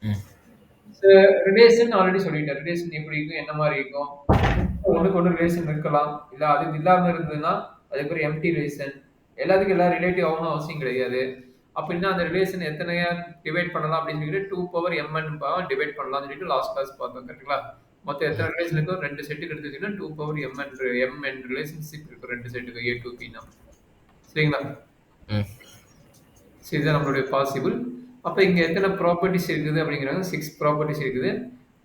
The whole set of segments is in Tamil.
ம். ரிலேஷன் ஆல்ரெடி சொல்லிட்டேன். ரிலேஷன் எப்படி இருக்கும்? என்ன மாரி இருக்கும்? ஒண்ணுக்கு ஒண்ணு ரிலேஷன் இருக்கலாம். இல்ல அது இல்லாம இருந்ததுன்னா, அதுக்கு பேரு எம்ப்டி ரிலேஷன். எல்லாத்துக்கும் எல்லாம் ரிலேட்டிவ் ஆகணும்னு அவசியம் கிடையாது. அப்படின்னா அந்த ரிலேஷன் எத்தனையா டிவைட் பண்ணலாம் அப்படின்னு சொல்லிட்டு 2 பவர் mn டிவைட் பண்ணலாம்னு சொல்லிட்டு லாஸ்ட் கிளாஸ் பார்த்தோம். கரெக்ட்டுங்களா? மொத்தம் எத்தனை ரிலேஷன் இருக்கோ 2 செட்டுக்கு எடுத்து வச்சீங்கன்னா 2 பவர் mn ரிலேஷன்ஷிப் இருக்கும் 2 செட்டுக்கு A to B னா. சரிங்களா? ம். ஸோ இதுதான் நம்மளுடைய பாசிபிள். அப்ப இங்க எத்தனை ப்ராப்பர்ட்டீஸ் இருக்குது அப்படிங்கிறாங்க. 6 ப்ராப்பர்ட்டீஸ் இருக்குது.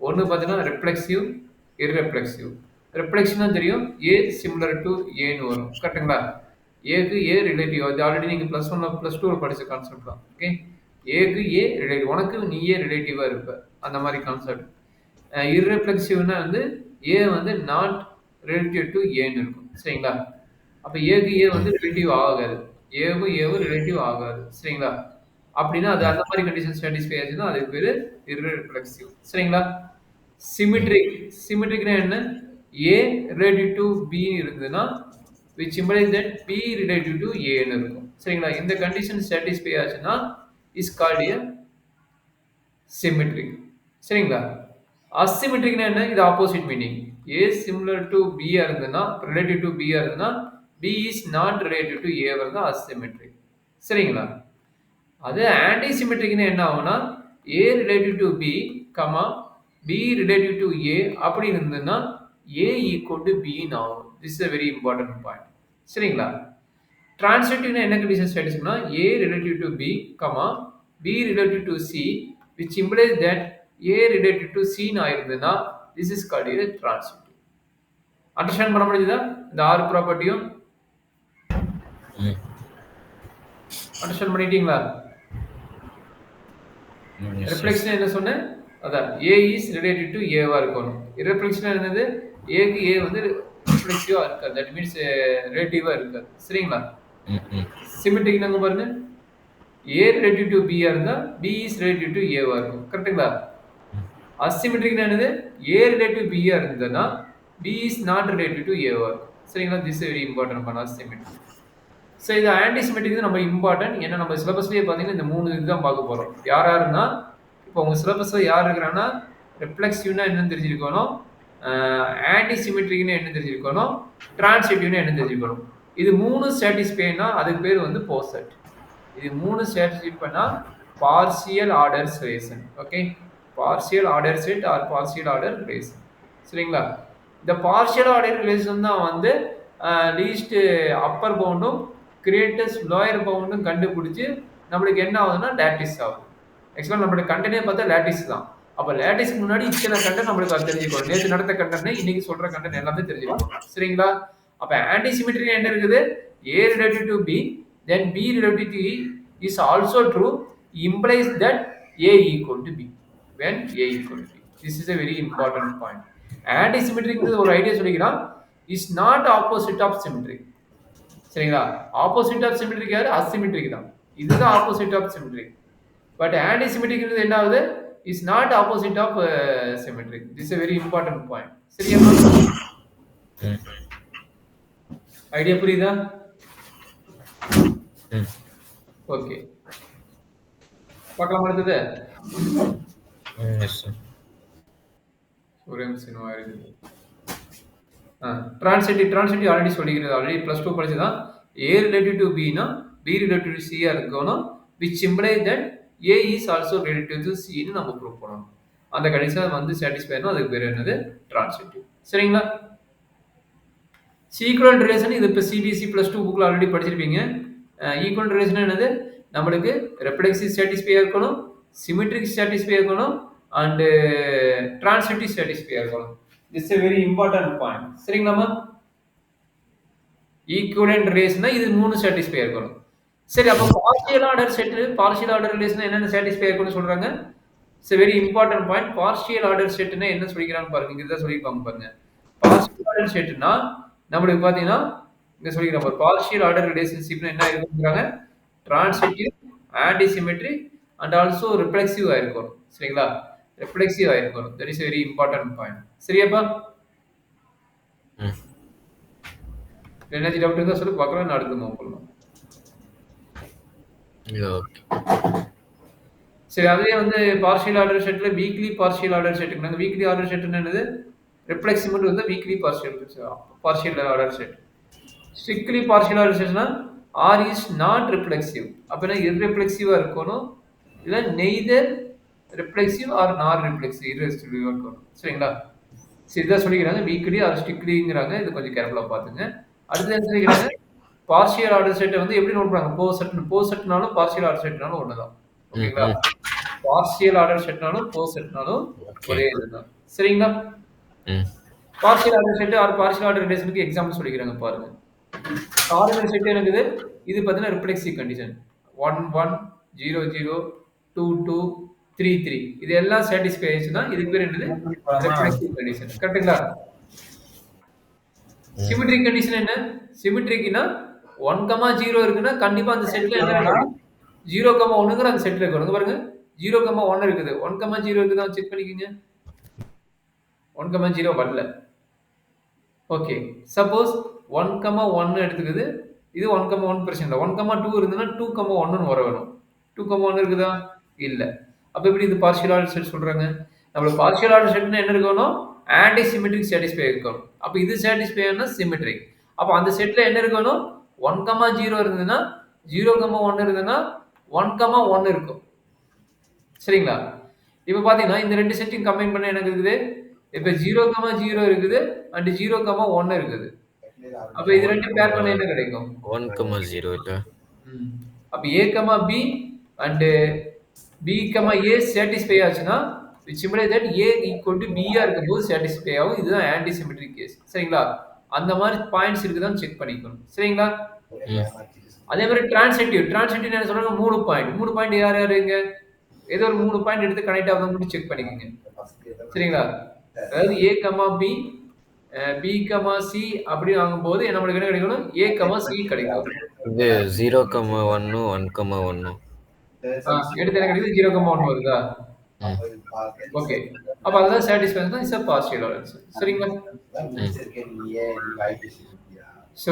ஒண்ணு பார்த்தீங்கன்னா ரிஃப்ளெக்சிவ், இர்ரிஃப்ளெக்சிவ். ரிஃப்ளெக்ஷன்னா தெரியும். A சிமிலர் டூ Aன்னு வரும். கரெக்ட்டுங்களா? Aக்கு A ரிலேட்டிவ். அது ஆல்ரெடி நீங்க +1 +2ல படிச்ச கான்செப்ட் தான். ஓகே. Aக்கு A ரிலேட்டிவ். உனக்கு நீயே ரிலேட்டிவா இருப்ப. அந்த மாரி கான்செப்ட். இர்ரிஃப்ளெக்சிவ்னா வந்து A வந்து நாட் ரிலேட்டிவ் டூ Aன்னு இருக்கும். சரிங்களா? அப்ப Aக்கு A வந்து ம். ரிலேட்டிவ் ஆகாது. Aவும் Aவும் ரிலேட்டிவ் ஆகாது. சரிங்களா? அப்படின்னா அது ம். அந்த மாரி கண்டிஷன் சாட்டிஸ்ஃபை ஆச்சுன்னா அதுக்கு பேரு இர்ரிஃப்ளெக்சிவ். சரிங்களா? ம். சிமெட்ரிக். சிமெட்ரிக்னா என்ன? A ரிலேட்டிவ் டூ B இருந்ததுன்னா, which implies that B relative to A ன்னு இருக்கும். சரிங்களா? இந்த கண்டிஷன் சாட்டிஸ்ஃபை ஆச்சுன்னா, is called a சிமெட்ரிக். சரிங்களா? அசிமெட்ரிக்னா என்ன? இது opposite meaning. A similar to B யா இருந்ததுன்னா, ரிலேட்டிவ் டூ B யா இருந்ததுன்னா, B is not relative to A வருது அசிமெட்ரிக். சரிங்களா? அது ஆன்டி சிமெட்ரிக்னா என்ன ஆகும்னா, A relative to B, comma B relative to A அப்படி இருந்ததுன்னா, A ஈக்குவல் டூ B ன்னு ஆகும். This is a very important point. சரிங்களா? டிரான்சிட்டிவ்னா என்ன கண்டிஷன் சாட்டிஸ்ஃபைனா A relative to B, comma B relative to C, which implies that A relative to C ன்னு ஆயிருந்ததுன்னா, this is called a transitive. Understand பண்ண முடியுதா? இந்த 6 ப்ராப்பர்ட்டியும் ம். அண்டர்ஸ்டாண்ட் பண்ணிட்டீங்களா? S, S. ரிஃப்ளெக்ஷன் என்ன சொன்னேன்? அதான் A is related to A வா இருக்கணும். இர்ரிஃப்ளெக்ஷன் என்னது? Aக்கு A வந்து ரிஃப்ளெக்சிவா இருக்காது. தட் மீன்ஸ் ரிலேட்டிவா இருக்காது. சரிங்களா? ம். ம். சிமெட்ரிக் நாங்க பாருங்க. A ரிலேட்டிவ் டு B யா இருந்தா B is relative to A வா இருக்கும். கரெக்ட்டுங்களா? ம். அசிமெட்ரிக்னா என்னது? A ரிலேட்டிவ் B யா இருந்ததுன்னா B is not relative to A வா இருக்கும். சரிங்களா? This is very important for asymmetric. So இது ஆன்டி சிமெட்ரிக் தான் நம்ம இம்பார்ட்டன்ட். ஏன்னா நம்ம சிலபஸ்லயே பார்த்தீங்கன்னா இந்த 3 இதுதான் பார்க்க போறோம். யார் யாருன்னா, இப்போ உங்க சிலபஸ்ல யார் இருக்கிறாங்கன்னா, ரிஃப்ளெக்சிவ்னா என்னன்னு தெரிஞ்சிருக்கணும். ஆன்டி சிமெட்ரிக்னா என்ன தெரிஞ்சிருக்கணும். டிரான்சிட்டிவ்னா என்ன தெரிஞ்சிருக்கணும். இது 3 சாட்டிஸ்ஃபைனா அதுக்கு பேர் வந்து போசெட். இது 3 சாட்டிஸ்ஃபை பண்ணா partial order relation. Okay. Partial order set or partial order relation. சரிங்களா? இந்த பார்ஷியல் ஆர்டர் ரிலேஷன் தான் வந்து லீஸ்ட் அப்பர் பவுண்டும் கிரியேட்டர்ஸ் லோயர் பவுண்டும் கண்டுபிடிச்சு நம்மளுக்கு என்ன ஆகுதுன்னா லேட்டிஸ் ஆகுது. ஆக்சுவலாக நம்மளோட கண்டனே பார்த்தா லேட்டிஸ் தான். அப்போ லேட்டிஸ்க்கு முன்னாடி இத்தனை கண்டன் நம்மளுக்கு அது தெரிஞ்சுக்கணும். நேற்று நடந்த கண்டன் இன்னைக்கு சொல்ற கண்டன் எல்லாமே தெரிஞ்சுக்கணும். சரிங்களா? அப்ப ஆன்டிசிமெட்ரி என்ன இருக்குது? A relative to B, then B relative to E is also true, implies that A equal to B. When A equal to B. This is a very important point. Antisymmetric ஒரு ஐடியா சொல்லிக்கிறான் is not opposite of symmetric. சரிங்களா? ஆப்போசிட் ஆஃப் சிமெட்ரிக் யாரு? அசிமெட்ரிக் தான். இதுதான் opposite of symmetric. But antisymmetric என்ன ஆகுது? Is not opposite of symmetric. This a very important point. சரியா? ம். ஐடியா புரியுதா? ம். ஓகே. பார்க்கலாம் அடுத்தது. ம். Yes, sir. ஒரே நிமிஷம் இருக்குது. டிரான்சிட்டிவ் ஆல்ரெடி சொல்லிக்கிறது. ஆல்ரெடி +2 படிச்சதான். A ரிலேட்டிவ் டு B னா B ரிலேட்டிவ் டு C யா இருக்கணும். which implies that A is also relative to C ன்னு நம்ம ப்ரூவ் பண்ணணும். அந்த கண்டிஷன் வந்து சாட்டிஸ்ஃபை ஆனா அதுக்கு பேர் என்னது? டிரான்சிட்டிவ். சரிங்களா? ஈக்குவலன்ட் ரிலேஷன் இது இப்போ சிபிஎஸ்சி +2 புக்ல ஆல்ரெடி படிச்சிருப்பீங்க. ஈக்குவலன்ட் ரிலேஷன் என்னது? நம்மளுக்கு ரெஃப்ளெக்சிவ் சாட்டிஸ்ஃபை இருக்கணும், சிமெட்ரிக் சாட்டிஸ்ஃபை இருக்கணும், அண்ட் டிரான்சிட்டிவ் சாட்டிஸ்ஃபை இருக்கணும். This a very important point. சரிங்களாமா? ஈக்குவலன்ட் ரிலேஷன்னா இது 3 சாட்டிஸ்ஃபை இருக்கணும். சரி அப்போ பார்ஷியல் ஆர்டர் ரிலேஷன் என்னென்ன சாட்டிஸ்ஃபை இருக்கணும்னு சொல்றாங்க? It's a very important point. Partial order செட்னா என்ன சொல்லிக்கிறாங்க பாருங்க. இங்க தான் சொல்லிருப்பாங்க பாருங்க. பார்ஷியல் ஆர்டர் செட்னா நம்மளுக்கு பாத்தீங்கன்னா இங்க சொல்லிக்கிறோம் ஒரு பார்ஷியல் ஆர்டர் ரிலேஷன்ஷிப்னா என்ன இருக்குங்கிறாங்க? Transitive, antisymmetric and also reflexive ஆயிருக்கும். சரிங்களா? ரிஃப்ளெக்சிவ் ஆயிருக்கும். That is a very important point. சரியாப்பா? ம். எனர்ஜி டவுட் இருந்தா சொல்லி பார்க்கலாம். நான் அடுத்து மூவ் பண்ணலாம். இது ஓகே. சரி அதுவே வந்து பார்ஷியல் ஆர்டர் செட்ல வீக்லி பார்ஷியல் ஆர்டர் செட்டுக்குனாங்க. வீக்லி ஆர்டர் செட்னா என்னது? ரிஃப்ளெக்சிவ்ன்றது வந்து weakly partial order set. Strictly partial order செட்னா ஆர் இஸ் நாட் ரிஃப்ளெக்சிவ். அப்பனா இர்ரிஃப்ளெக்சிவா இருக்கணும். இல்ல neither reflexive or not reflexive இர்ரெஸ்டிவ்வா இருக்கணும். சரிங்களா? சரி இதான் சொல்லிக்கிறாங்க. வீக்லி ஆர் ஸ்ட்ரிக்ட்லிங்கிறாங்க. இது கொஞ்சம் கேர்ஃபுல்லா பார்த்துங்க. அடுத்து என்ன சொல்லிக்கிறாங்க? பார்ஷியல் ஆர்டர் செட்ட வந்து எப்படி நோட் பண்ணுவாங்க? போ செட்னாலும் பார்ஷியல் ஆர்டர் செட்னாலும் ஒண்ணுதான். ம், ஓகேங்களா? ம். பார்ஷியல் ஆர்டர் செட்னாலும், போ செட்னாலும் ஓகே. ஒரே இதுதான். சரிங்களா? ம். Partial order set or partial order ரிலேஷனுக்கு எக்ஸாம்பிள் சொல்லிக்கிறாங்க பாருங்க. ஆர்டினல் செட் என்னங்குது? இது பார்த்தீங்கன்னா ரிஃப்ளெக்சிவ் கண்டிஷன். 1, 1, 0, 0, 2, 2, 3, 3. இது எல்லாம் சாட்டிஸ்ஃபை ஆயிடுச்சுன்னா இதுக்கு பேர் என்னது? Reflexive condition. கரெக்ட்டுங்களா? ம். சிமெட்ரிக் கண்டிஷன் என்ன? சிமெட்ரிக்னா 1, 0 இருக்குன்னா கண்டிப்பா அந்த செட்ல என்ன இருக்கணும்? 0, 1ங்கிற அந்த செட்ல இருக்கணும். இங்க பாருங்க. 0, 1 இருக்குது. 1, 0 இருக்குதா செக் பண்ணிக்கங்க. 1, 0 வரல. ஓகே. சப்போஸ் 1, 1 எடுத்துக்குது. இது 1, 1 பிரச்சனை இல்ல. 1, 2 இருந்ததுன்னா 2, 1ன்னு வர வேணும். 2, 1 இருக்குதா? இல்ல. அப்ப எப்படி இது பார்ஷியல் ஆர்டர் செட் சொல்றாங்க? நம்மளுக்கு பார்ஷியல் ஆர்டர் செட்னா என்ன இருக்கணும்? ஆன்டி சிமெட்ரிக் சாட்டிஸ்ஃபை இருக்கணும். அப்ப இது சாட்டிஸ்ஃபை ஆனா சிமெட்ரிக். அப்ப அந்த செட்ல என்ன இருக்கணும்? 1, 0 இருந்ததுன்னா 0, 1 இருந்ததுன்னா 1, 1 இருக்கும். சரிங்களா? இப்ப பார்த்தீங்கன்னா, இந்த 2 செட்டையும் கம்பைன் பண்ணா என்ன இருக்குது? இப்ப 0, 0 இருக்குது அண்ட் 0, 1 இருக்குது. அப்ப இது 2 பேர் பண்ணா என்ன கிடைக்கும்? 1,0 இல்ல? ம். அப்ப A, B and B, A satisfy ஆச்சுன்னா, which implies that A equal to B யா இருக்கும்போது satisfy ஆகும். இதுதான் ஆன்டி சிமெட்ரிக் கேஸ். சரிங்களா? அந்த மாரி பாயிண்ட்ஸ் இருக்குதான்னு செக் பண்ணிக்கணும். சரிங்களா? ம். அதே மாரி டிரான்சிட்டிவ். டிரான்சிட்டிவ்னா என்ன சொல்றாங்க? 3 பாயிண்ட். 3 பாயிண்ட் யார் யாருங்க? ஏதோ ஒரு 3 பாயிண்ட் எடுத்து கனெக்ட் ஆகுதான்னு மட்டும் செக் பண்ணிக்கங்க. சரிங்களா? அதாவது A, B, B, C அப்படி வாங்கும்போது நம்மளுக்கு என்ன கிடைக்கணும்? A, C கிடைக்கும். இது 0,1 1,1 எடுத்து என்ன கிடைக்குது? 0, 1 வருதா? ம். ஓகே. அப்ப அதுதான் satisfy is a partial order. சரிங்களா?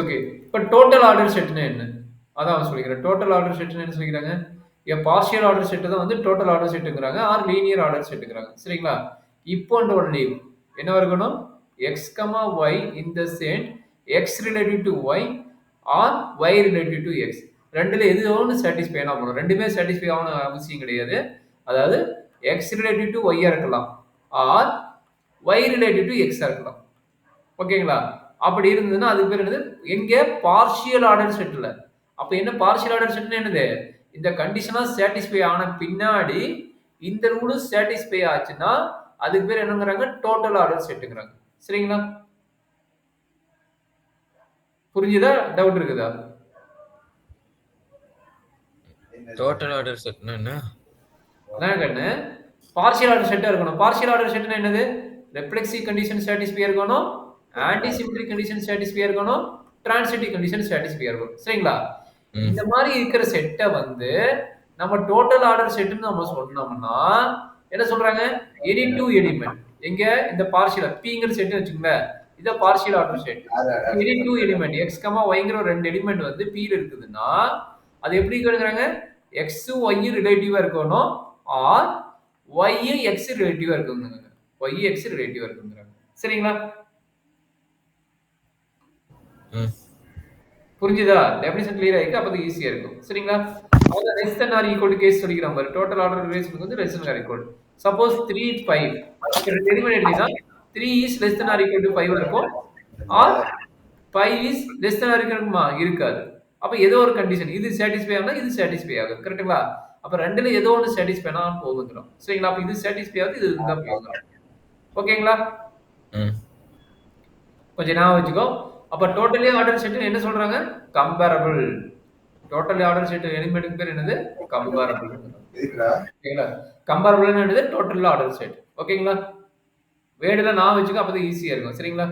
ஓகே. இப்ப டோட்டல் ஆர்டர் செட்னா என்ன? அதான் அவன் சொல்லிக்கிறேன். டோட்டல் ஆர்டர் செட்னா என்ன சொல்லிக்கிறாங்க? பார்ஷியல் ஆர்டர் செட் தான் வந்து டோட்டல் ஆர்டர் செட்ங்கிறாங்க. ஆர் லீனியர் ஆர்டர் செட்ங்கிறாங்க. சரிங்களா? இப்போ அண்ட் ஒன்லி என்னவா இருக்கணும்? x, y in the set x relative to y or y relative to x. ரெண்டுல எது ஒண்ணு சாட்டிஸ்ஃபை ஆனா போதும். ரெண்டுமே சாட்டிஸ்ஃபை ஆகணும் அவசியம் கிடையாது. அதாவது x relative to y ஆ இருக்கலாம். Or y relative to x ஆ இருக்கலாம். ஓகேங்களா? அப்படி இருந்ததுன்னா அதுக்கு பேர் என்னது? எங்க பார்ஷியல் ஆர்டர் செட்ல. அப்ப என்ன பார்ஷியல் ஆர்டர் செட்னா என்னது? இந்த கண்டிஷனா சாட்டிஸ்ஃபை ஆன பின்னாடி இந்த ரூலும் சாட்டிஸ்ஃபை ஆச்சுன்னா அதுக்கு பேர் என்னங்கறாங்க? Total order செட்ங்கறாங்க. சரிங்களா? புரிஞ்சுதா? டவுட் இருக்குதா? டோட்டல் ஆர்டர் செட்னா என்ன? அதான் கண்ணு. பார்ஷியல் ஆர்டர் செட்டா இருக்கணும். பார்ஷியல் ஆர்டர் செட்னா என்னது? ரிஃப்ளெக்சிவ் கண்டிஷன் சாட்டிஸ்ஃபை இருக்கணும். ஆன்டி சிமெட்ரிக் கண்டிஷன் சாட்டிஸ்ஃபை இருக்கணும். டிரான்சிட்டிவ் கண்டிஷன் சாட்டிஸ்ஃபை இருக்கணும். சரிங்களா? ம். இந்த மாதிரி இருக்கிற செட்ட வந்து நம்ம டோட்டல் ஆர்டர் செட்னு நம்ம சொன்னோம்னா என்ன சொல்றாங்க? Any two element. எங்க இந்த பார்ஷியல் Pங்கிற செட்னு வச்சுக்கோங்களேன். இத partial order set. Any two element x, yங்கிற ஒரு 2 எலிமெண்ட் வந்து P ல இருக்குதுன்னா அது எப்படி இருக்குங்கிறாங்க? x, y ரிலேட்டிவா இருக்கணும் ஆர் y, x ரிலேட்டிவா இருக்குங்க. y, x ரிலேட்டிவா இருக்குங்கிறாங்க. சரிங்களா? ம். புரிஞ்சுதா? டெஃபினிஷன் கிளியர் ஆயிருக்கு. அப்ப அது ஈஸியா இருக்கும். சரிங்களா? அத less than or equal to case சொல்லிக்கிறோம் பாரு. டோட்டல் ஆர்டர் ரிலேஷனுக்கு வந்து less than or equal. Suppose 3, 5. இப்ப 2 எலிமெண்ட் எடுத்தீங்கன்னா 3 is less than or equal to 5 இருக்கும். Or 5 is less than or equal இருக்குமா? இருக்காது. அப்ப ஏதோ ஒரு கண்டிஷன் இது சாட்டிஸ்ஃபை ஆனா இது சாட்டிஸ்ஃபை ஆகும். கரெக்ட்டுங்களா? அப்ப 2ல ஏதோ ஒன்னு சாட்டிஸ்ஃபை ஆனா போதுங்கிறோம். சரிங்களா? அப்ப இது சாட்டிஸ்ஃபை ஆகுது இது இருந்தா போதும். ஓகேங்களா? ம். கொஞ்சம் ஞாபகம் வச்சுக்கோ. அப்ப டோட்டலி ஆர்டர் செட் என்ன சொல்றாங்க? கம்பேரபிள். டோட்டலி ஆர்டர் செட் எலிமெண்ட்க்கு பேர் என்னது? கம்பேரபிள். ஓகேங்களா? கம்பேரபிள்னா என்னது? Total order set. ஓகேங்களா? வேர்டுல நான் வச்சுக்கோ அப்பதான் ஈஸியா இருக்கும். சரிங்களா?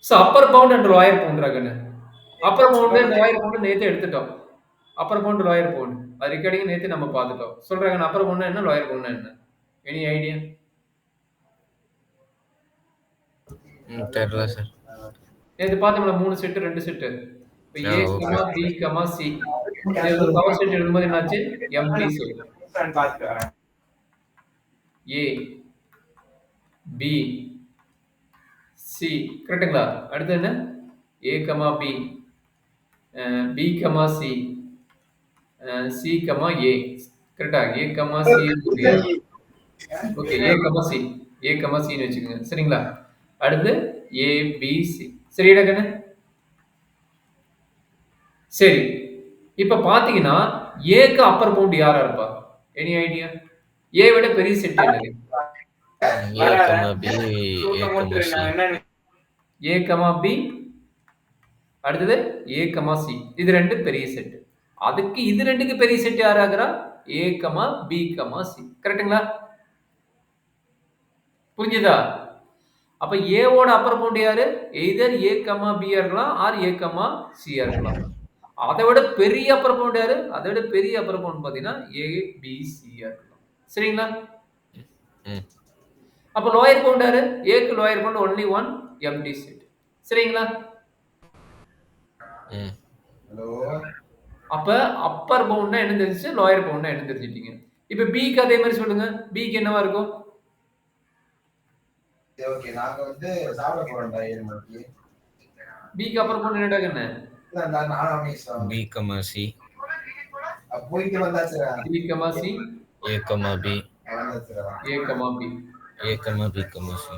So upper bound and lower பவுண்ட்றாங்கன்னு. அப்பர் பவுண்ட் லோயர் பவுண்ட் நேத்து எடுத்துட்டோம். Upper bound lower bound. அது ரிகார்டிங் நேத்து நம்ம பார்த்துட்டோம். சொல்றாங்க அப்பர் பவுண்ட்னா என்ன? லோயர் பவுண்ட்னா என்ன? Any idea? தெரியல சார். நேத்து பார்த்தோம்ல 3 செட் 2 செட். இப்ப ஆ, A, ஓகே. B, C. இது வந்து பவர் செட் எழுதும்போது என்னாச்சு? Empty set. A, B, C கரெக்ட்டுங்களா? அடுத்து என்ன? A, B, B, C, C, A கரெக்ட்டா? ஏ, சி இல்லையா? ஓகே. சி. சின்னு வச்சுக்கோங்க. சரிங்களா? அடுத்து ஏ, பி, சி. சரியாடா கண்ணு? சரி. இப்ப பார்த்தீங்கன்னா, ஏக்கு அப்பர் பவுண்ட் யாரா இருப்பா? Any idea? ஏ விட பெரிய செட் என்னது? A comma B A comma C A, B அடுத்தது ஏ, சி. இது 2 பெரிய செட். அதுக்கு இது 2க்கு பெரிய செட் யார் ஆகுறா? ஏ, பி, சி. கரெக்ட்டுங்களா? புரிஞ்சுதா? அப்ப ஏவோட அப்பர் பவுண்ட் யாரு? எய்தர் ஏ, பியா இருக்கலாம் ஆர் ஏ, சியா இருக்கலாம். அதை விட பெரிய அப்பர் பவுண்ட் யாரு? அதை விட பெரிய அப்பர் பவுண்ட் பார்த்தீங்கன்னா ஏ, பி, சியா இருக்கலாம். சரிங்களா? ம் அப்ப லோயர் பவுண்ட் யாரு? ஏக்கு lower bound only one empty set. சரிங்களா? ம் அப்ப அப்பர் பவுண்ட்னா என்ன தெரிஞ்சிச்சு? லோயர் பவுண்ட்னா என்ன தெரிஞ்சிட்டீங்க? இப்ப பிக்கு அதே மாதிரி சொல்லுங்க. பிக்கு என்னவா இருக்கும்? ஓகே நாங்க வந்து சாப்பிட போறோம்டா 7 மணிக்கு. பிக்கு அப்பர் பவுண்ட் என்னடா கண்ணு? பி கமா சி போயிட்டு வந்தாச்சுடா. B, C, A comma B வந்தாச்சுடா. A, B. A comma B comma C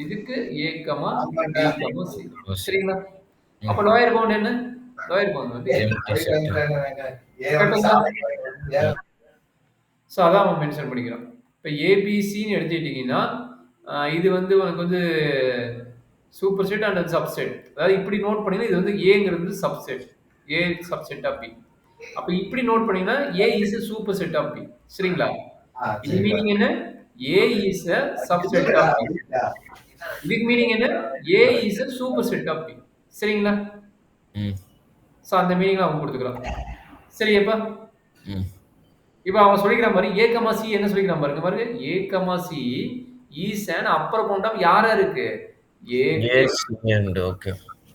இதுக்கு ஏ, பி, சி. ஓ, சரிங்களா? ம். அப்ப லோயர் பவுண்ட் என்ன? லோயர் பவுண்ட் வந்து எம்டி செட் ஸோ அதான் அவன் மென்ஷன் பண்ணிக்கிறான். இப்போ ஏபிசின்னு எடுத்துக்கிட்டிங்கன்னா இது வந்து உனக்கு வந்து சூப்பர் செட் அண்ட் சப்செட். அதாவது இப்படி நோட் பண்ணீங்கன்னா இது வந்து ஏங்கிறது subset. A subset of B. அப்போ இப்படி நோட் பண்ணீங்கன்னா A is a super set of B. சரிங்களா? இது மீனிங் என்ன? A is a subset of B. இதுக்கு மீனிங் என்ன? A is a super set of B. சரிங்களா? ம் ஸோ அந்த மீனிங்ல அவன் கொடுத்துக்கிறான். சரியாப்பா? ம் இப்போ அவன் சொல்லிக்கிற மாதிரி ஏ, சி என்ன சொல்லிக்கிறான் பாருங்க. பாருங்க A, C is an upper bound of யாரா இருக்கு? A, A C and okay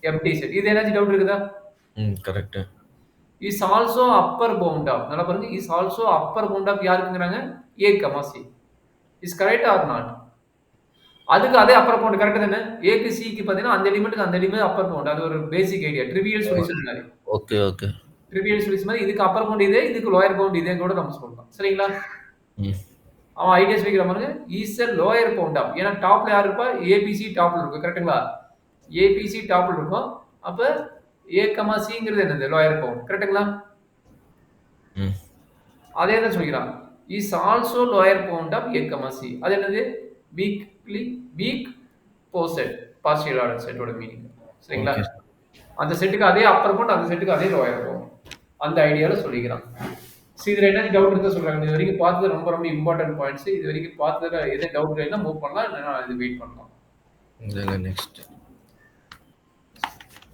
empty set. இது ஏதாச்சும் டவுட் இருக்குதா? ம் correct is also upper bound of நல்லா பாருங்க is also upper bound of யாருக்குங்கிறாங்க? A, C. Is correct or not? அதுக்கு அதே அப்பர் பவுண்ட் கரெக்ட் தானே? ஏக்கு சிக்கு பார்த்தீங்கன்னா அந்த எலிமெண்ட்டுக்கு அந்த எலிமெண்ட் அப்பர் பவுண்ட். அது ஒரு பேசிக் ஐடியா. ட்ரிவியல் சொல்யூஷன் மாதிரி. ஓகே ஓகே ட்ரிவியல் சொல்யூஷன் மாதிரி இதுக்கு அப்பர் பவுண்ட் இதே, இதுக்கு லோயர் பவுண்ட் இதே கூட நம்ம சொல்லலாம். சரிங்களா? ம் அவன் ஐடியாஸ் வைக்கிற பாருங்க is a lower bound of. ஏன்னா டாப்ல யார் இருப்பா? ஏபிசி டாப்ல இருக்கும். கரெக்ட்டுங்களா? ஏபிசி டாப்ல இருக்கும். அப்ப ஏ, சிங்கிறது என்னது? Lower bound. கரெக்ட்டுங்களா? ம் அதே தான் சொல்லிக்கிறான். Is also lower bound of A, C. அது என்னது? வீக் போசெட் பார்ஷியல் ஆர்டர் செட்டோட மீனிங். சரிங்களா? ஓகே அந்த செட்டுக்கு அதே அப்பர் பவுண்ட், அந்த செட்டுக்கு அதே லோயர் பவுண்ட். அந்த ஐடியால சொல்லிக்கிறான். இதுல என்ன டவுட் இருந்தா சொல்றாங்க. இது வரைக்கும் பார்த்தது ரொம்ப ரொம்ப இம்பார்ட்டன்ட் பாயிண்ட்ஸ். இது வரைக்கும் பார்த்ததுல எது டவுட் இல்லைன்னா மூவ் பண்ணலாம், இல்லைன்னா இது வெயிட் பண்ணலாம். இதில் நெக்ஸ்ட்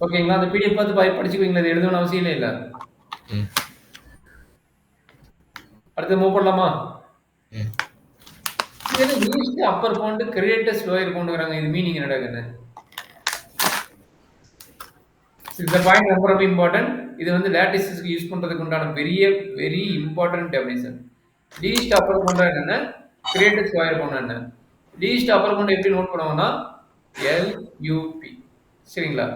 ஓகேங்களா? அந்த பிடிஎஃப் பார்த்து படிச்சுக்குவீங்களா? இது எழுதணும்னு அவசியம் இல்லை. ம் அடுத்து மூவ் பண்ணலாமா? ம் இது லீஸ்ட் அப்பர் பவுண்ட் கிரியேட்டஸ்ட் லோயர் பவுண்ட்ங்கறாங்க. இது மீனிங் என்னடா கண்ணு? இந்த பாயிண்ட் ரொம்ப ரொம்ப இம்பார்ட்டன்ட். இது வந்து லாட்டிஸ்க்கு யூஸ் பண்றதுக்கு உண்டான very important definition. Least upper bound என்னன்னா கிரியேட்டஸ்ட் லோயர் பவுண்ட் என்ன? லீஸ்ட் அப்பர் பவுண்ட் எப்படி நோட் பண்ணுவாங்கன்னா எல்யூபி. சரிங்களா?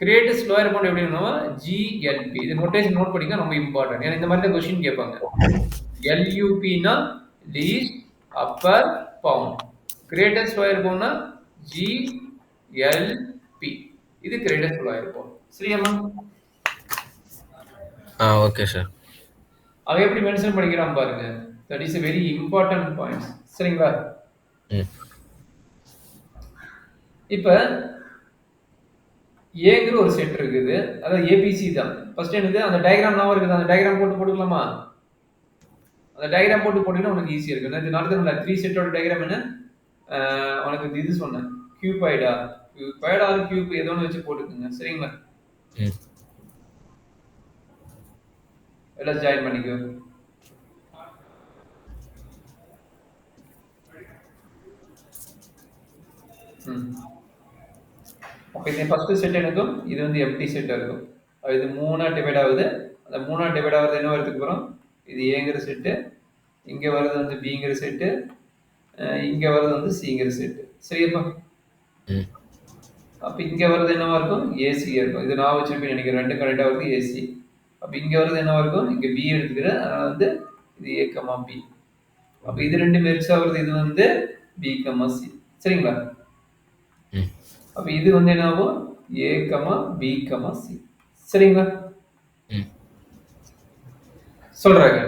கிரியேட்டஸ்ட் லோயர் பவுண்ட் எப்படி பண்ணுவோம்? ஜிஎல்பி. இது நோட்டேஷன் நோட் பண்ணிக்க ரொம்ப இம்பார்ட்டன்ட். ஏன்னா இந்த மாதிரி தான் क्वेश्चन கேட்பாங்க. எல்யூபினா least upper bound. Greatest lower பவுண்ட்னா ஜிஎல்பி. இது கிரேட்டஸ்ட் லோயர் பவுண்ட். சரியாமா? ஓகே சார் அவ எப்படி மென்ஷன் பண்ணிக்கிறான் பாருங்க. That is a very important points. சரிங்களா? ம் இப்ப ஏங்கிற ஒரு செட் இருக்குது. அதாவது ஏபிசி தான். ஃபர்ஸ்ட் என்னது? அந்த டயகிராம் நாம இருக்குது. அந்த டயகிராம் போட்டு போட்டுக்கலாமா? அந்த டயகிராம் போட்டீங்கன்னா உனக்கு ஈஸியா இருக்கும். இது நடத்துறதுல 3 செட்டோட டயகிராம் என்ன? உனக்கு இது சொன்னேன். கியூபாய்டா ஆர் கியூப் ஏதோ ஒன்று வச்சு போட்டுக்கோங்க. சரிங்களா? ம் எல்லாம் ஜாயின் பண்ணிக்கோ. அப்போ இது ஃபர்ஸ்ட் செட் எனக்கும் இது வந்து எம்டி செட்டாக இருக்கும். இது 3 டிவைட் ஆகுது. அந்த 3 டிவைட் ஆகிறது என்ன வரதுக்கு போகிறோம், இது ஏங்கிற செட்டு, இங்கே வர்றது வந்து பிங்கிற செட்டு, இங்கே வர்றது வந்து சிங்கிற செட்டு. சரியாப்பா? அப்போ இங்கே வர்றது என்னவா இருக்கும், ஏசியாக இருக்கும். இது நான் வச்சிருப்பேன் நினைக்கிறேன், 2 கரெக்டாக வருது ஏசி. அப்போ இங்கே வர்றது என்னவா இருக்கும், இங்கே பி எடுத்துக்கிறேன், அதனால் வந்து இது ஏ கமா பி. அப்போ இது ரெண்டு மெர்ஜ் ஆகுறது, இது வந்து பி கமா சி. சரிங்களா? அப்போ இது வந்து என்ன ஆகும், ஏ கமா பி கமா சி. சரிங்களா? சொல்றாங்க.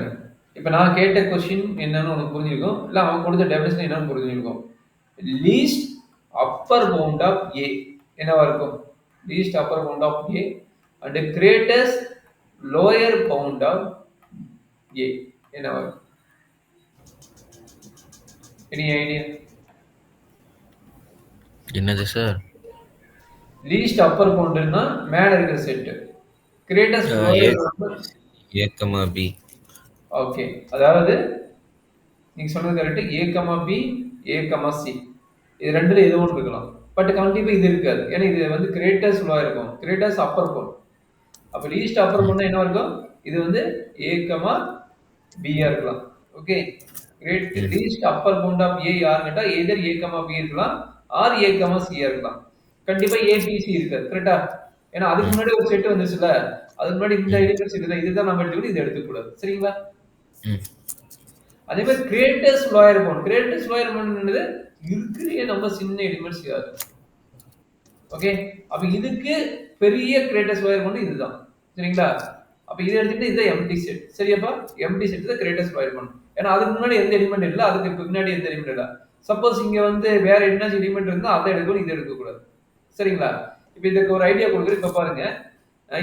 இப்போ நான் கேட்ட கொஸ்டின் என்னன்னு உனக்கு புரிஞ்சிருக்கும், இல்லை அவன் கொடுத்த டெஃபினிஷன் என்னன்னு புரிஞ்சிருக்கும். Least upper bound of A என்னவா இருக்கும், least upper bound of A and greatest lower bound of A என்னவா இருக்கும்? Any idea? என்னது சார்? லீஸ்ட் அப்பர் பவுண்ட்னா மேல இருக்கிற set, greatest lower bound A comma B. Okay, அதாவது நீங்க சொன்னது correct. A comma B, A comma C, இது ரெண்டுல ஏதோ ஒன்று இருக்கலாம். பட் கண்டிப்பா இது இருக்காது, ஏன்னா இது வந்து கிரேட்டஸ்ட் லோவா இருக்கும், கிரேட்டஸ்ட் அப்பர் பவுண்ட். அப்ப லீஸ்ட் அப்பர் பவுண்ட் என்ன இருக்கும், இது வந்து ஏ கமா பியா இருக்கலாம். Okay, great least upper bound of A யாருன்னு கேட்டா எதர் ஏ கமா பி இருக்கலாம் ஆர் ஏ கமா சியா இருக்கலாம். கண்டிப்பா ஏபிசி இருக்காது. கரெக்டா? ஏன்னா அதுக்கு முன்னாடி ஒரு செட் வந்துச்சுல, அதுக்கு முன்னாடி இந்த எலிமெண்ட்ஸ் இருக்குல்ல, இதுதான் நம்ம எடுத்துக்கணும், இது எடுத்துக்கூடாது. சரிங்களா? அதே மாதிரி greatest lower bound, greatest lower bound இருக்கிற நம்ம சின்ன எலிமெண்ட்ஸ் யாரு. ஓகே, அப்ப இதுக்கு பெரிய கிரேட்டஸ்ட் லோயர் பவுண்ட் இதுதான். சரிங்களா? அப்ப இதை எடுத்துட்டு இதுதான் எம்டி செட். சரியாப்பா? எம்டி செட் தான் கிரேட்டஸ்ட் லோயர் பவுண்ட். ஏன்னா அதுக்கு முன்னாடி எந்த எலிமெண்ட் இல்லை, அதுக்கு பின்னாடி எந்த எலிமெண்ட் இல்லை. சப்போஸ் இங்க வந்து வேற என்ன எலிமெண்ட் இருந்தா அதை எடுக்கணும், இதை எடுக்கக்கூடாது. சரிங்களா? இப்ப இதுக்கு ஒரு ஐடியா கொடுக்குறேன். இப்ப பாருங்க,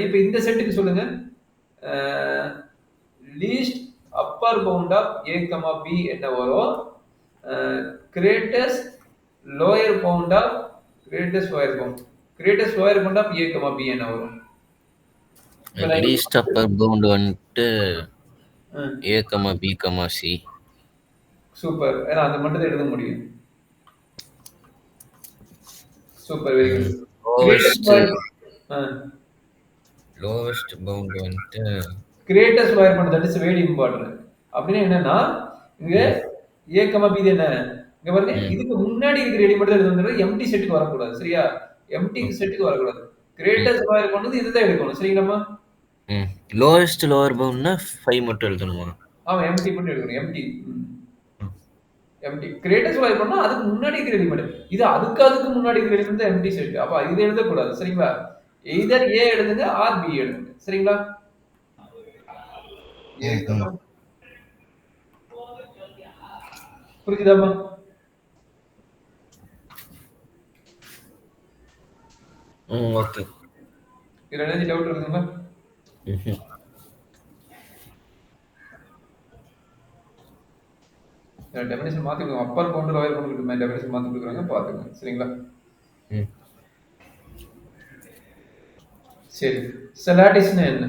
இப்ப இந்த செட்டுக்கு சொல்லுங்க, least upper bound of A comma B என்ன வரும், greatest lower bound of greatest lower bound, greatest lower bound of A comma B என்ன வரும்? லீஸ்ட் அப்பர் பவுண்ட் வந்துட்டு A comma B comma C. Super, ஏன்னா அது மட்டும் தான் எழுத முடியும். Super, very good. Lowest bound வந்துட்டு greatest lower bound, that is very important. அப்படின்னா என்னன்னா, இங்க ஏ கமா பி என்ன, இங்க பாருங்க, இதுக்கு முன்னாடி இருக்கிற எலிமெண்ட் தான் எழுதணும், எம்டி செட்டுக்கு வரக்கூடாது. சரியா? எம்டி செட்டுக்கு வரக்கூடாது. கிரேட்டஸ்ட் லோயர் பவுண்ட் இதுதான் எடுக்கணும். சரிங்களாமா? லோவஸ்ட் லோவர் பவுண்ட்னா 5 மட்டும் எழுதணுமா? ஆமா, எம்டி மட்டும் எடுக்கணும். எம்டி எம்டி கிரேட்டஸ்ட் லோயர் பண்ணா அதுக்கு முன்னாடி இருக்கிற எலிமெண்ட், இது அதுக்கு முன்னாடி இருக்கிற எலிமெண்ட் தான் எம்டி செட். அப்ப இது எழுதக்கூடாது. சரிங்களா? எய்தர் ஏ எழுதுங்க ஆர் பி எழுதுங்க. சரிங்களா? புரியுதாமா? ஓகே. இதுல என்ன டவுட் இருக்குங்களா? டெஃபினிஷன் மாத்தி கொடுங்க. Upper bound lower bound definition மாத்தி கொடுக்குறாங்க, பாத்துங்க. சரிங்களா? சரி, லாட்டிஸ்னா என்ன?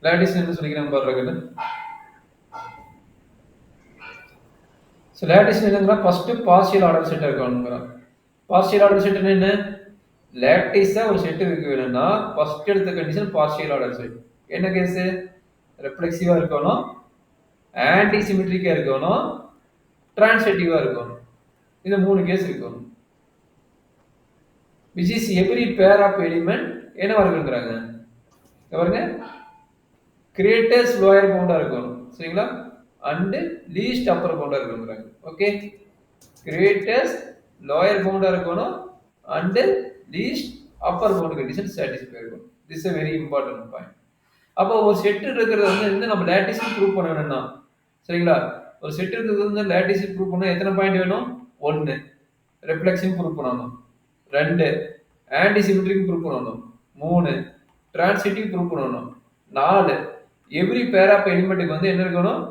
லாட்டிஸ் என்ன சொல்லிக்கிறாங்க பாருங்க. லாட்டிஸ் என்னன்னா ஃபர்ஸ்ட் பார்ஷியல் ஆர்டர் செட் இருக்கணும்ங்கறாங்க. பார்ஷியல் ஆர்டர் செட் என்ன? லாட்டிஸா ஒரு செட் இருக்கு வேணும்னா ஃபர்ஸ்ட் எடுத்த கண்டிஷன் பார்ஷியல் ஆர்டர் செட். என்ன கேஸ்? ரெஃப்ளெக்சிவா இருக்கணும், ஆன்டி சிமெட்ரிக்கா இருக்கணும், டிரான்சிட்டிவா இருக்கணும். இந்த மூணு கேஸ் இருக்கணும். which is every pair of element என்ன வருதுங்கறாங்க. பாருங்க, கிரேட்டஸ்ட் லோயர் பவுண்டா இருக்கணும். சரிங்களா? and least upper bound இருக்கணும்ங்கறாங்க. ஓகே, கிரேட்டஸ்ட் லோயர் பவுண்டா இருக்கணும் and least upper bound condition satisfy இருக்கணும். this is a very important point. அப்போ ஒரு செட் இருக்கிறது வந்து நம்ம லாட்டிஸ் ப்ரூவ் பண்ணணும்னா, சரிங்களா? ஒரு செட் இருக்கிறது வந்து லாட்டிஸ் ப்ரூவ் பண்ணா எத்தனை பாயிண்ட் வேணும்? 1 ரிஃப்ளெக்ஷன் ப்ரூவ் பண்ணணும், 2 ஆன்டி சிமெட்ரிக் ப்ரூவ் பண்ணணும், 3 டிரான்சிட்டிவ் ப்ரூவ் பண்ணணும், 4 எவ்ரி பேர் ஆஃப் எலிமெண்ட்டுக்கு வந்து என்ன இருக்கணும்?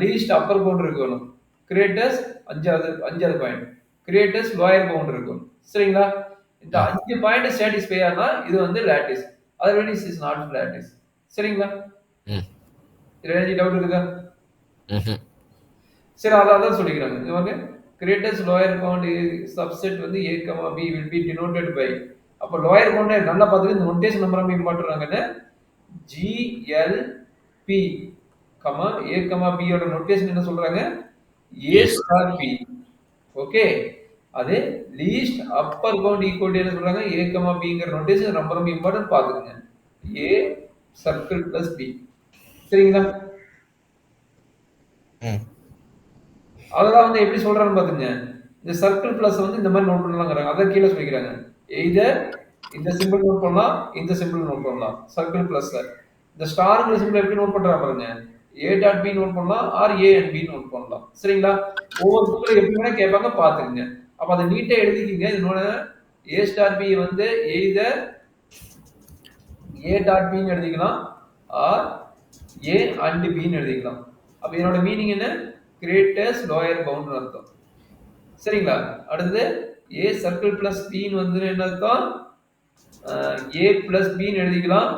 லீஸ்ட் அப்பர் பவுண்ட் இருக்கணும், கிரேட்டஸ்ட் அஞ்சாவது பாயிண்ட் கிரேட்டஸ்ட் லோயர் பவுண்ட் இருக்கணும். சரிங்களா? இந்த 5 பாயிண்ட் சாட்டிஸ்ஃபை ஆனா இது வந்து lattice, otherwise is not lattice. சரிங்களா? இதுல ஏதாவது டவுட் இருக்கா? சரி, அதான் சொல்லிக்கிறாங்க. கிரேட்டஸ்ட் லோயர் பவுண்ட் சப்செட் வந்து A, B will be denoted by. அப்போ லோயர் பவுண்ட் நல்லா பார்த்துட்டு இந்த நோட்டேஷன் நம்பர் நம்ம இம்பார்ட்றாங்கன்னு GLP, A, B யோட நோட்டேஷன் என்ன சொல்றாங்க? A star B. ஓகே, அது least upper bound equal to என்ன சொல்றாங்க? A, Bங்கிற நோட்டேஷன் ரொம்ப ரொம்ப இம்பார்ட்டன்ட் பார்த்துக்கங்க. A circle plus B. சரிங்களா? அதெல்லாம் வந்து எப்படி சொல்றான்னு பாத்துங்க. இந்த சர்க்கிள் பிளஸ் வந்து இந்த மாதிரி நோட் பண்ணலாம்ங்கறாங்க. அத கீழ சொல்லிக்கிறாங்க. எய்தர் இந்த சிம்பிள் நோட் பண்ணலாம், இந்த சிம்பிள் நோட் பண்ணலாம். Circle plus. இந்த ஸ்டார்ங்கிற சிம்பிள் எப்படி நோட் பண்றாங்க பாருங்க. A டாட் B நோட் பண்ணலாம் or A and B note பண்ணலாம். சரிங்களா? ஒவ்வொரு புக்ல எப்படி வேணா கேட்பாங்க பாத்துக்கங்க. அப்ப அத நீட்டா எழுதிக்கிங்க. இதனோட A ஸ்டார் B வந்து எய்தர் A டாட் B ன்னு எழுதிக்கலாம் ஆர் A and B ன்னு எழுதிக்கலாம். அப்ப இதனோட மீனிங் என்ன? கிரேட்டஸ்ட் லோயர் பவுண்ட் அர்த்தம். சரிங்களா? அடுத்து A சர்க்கிள் பிளஸ் B ன்னு வந்து என்ன அர்த்தம்? A பிளஸ் B ன்னு எழுதிக்கலாம்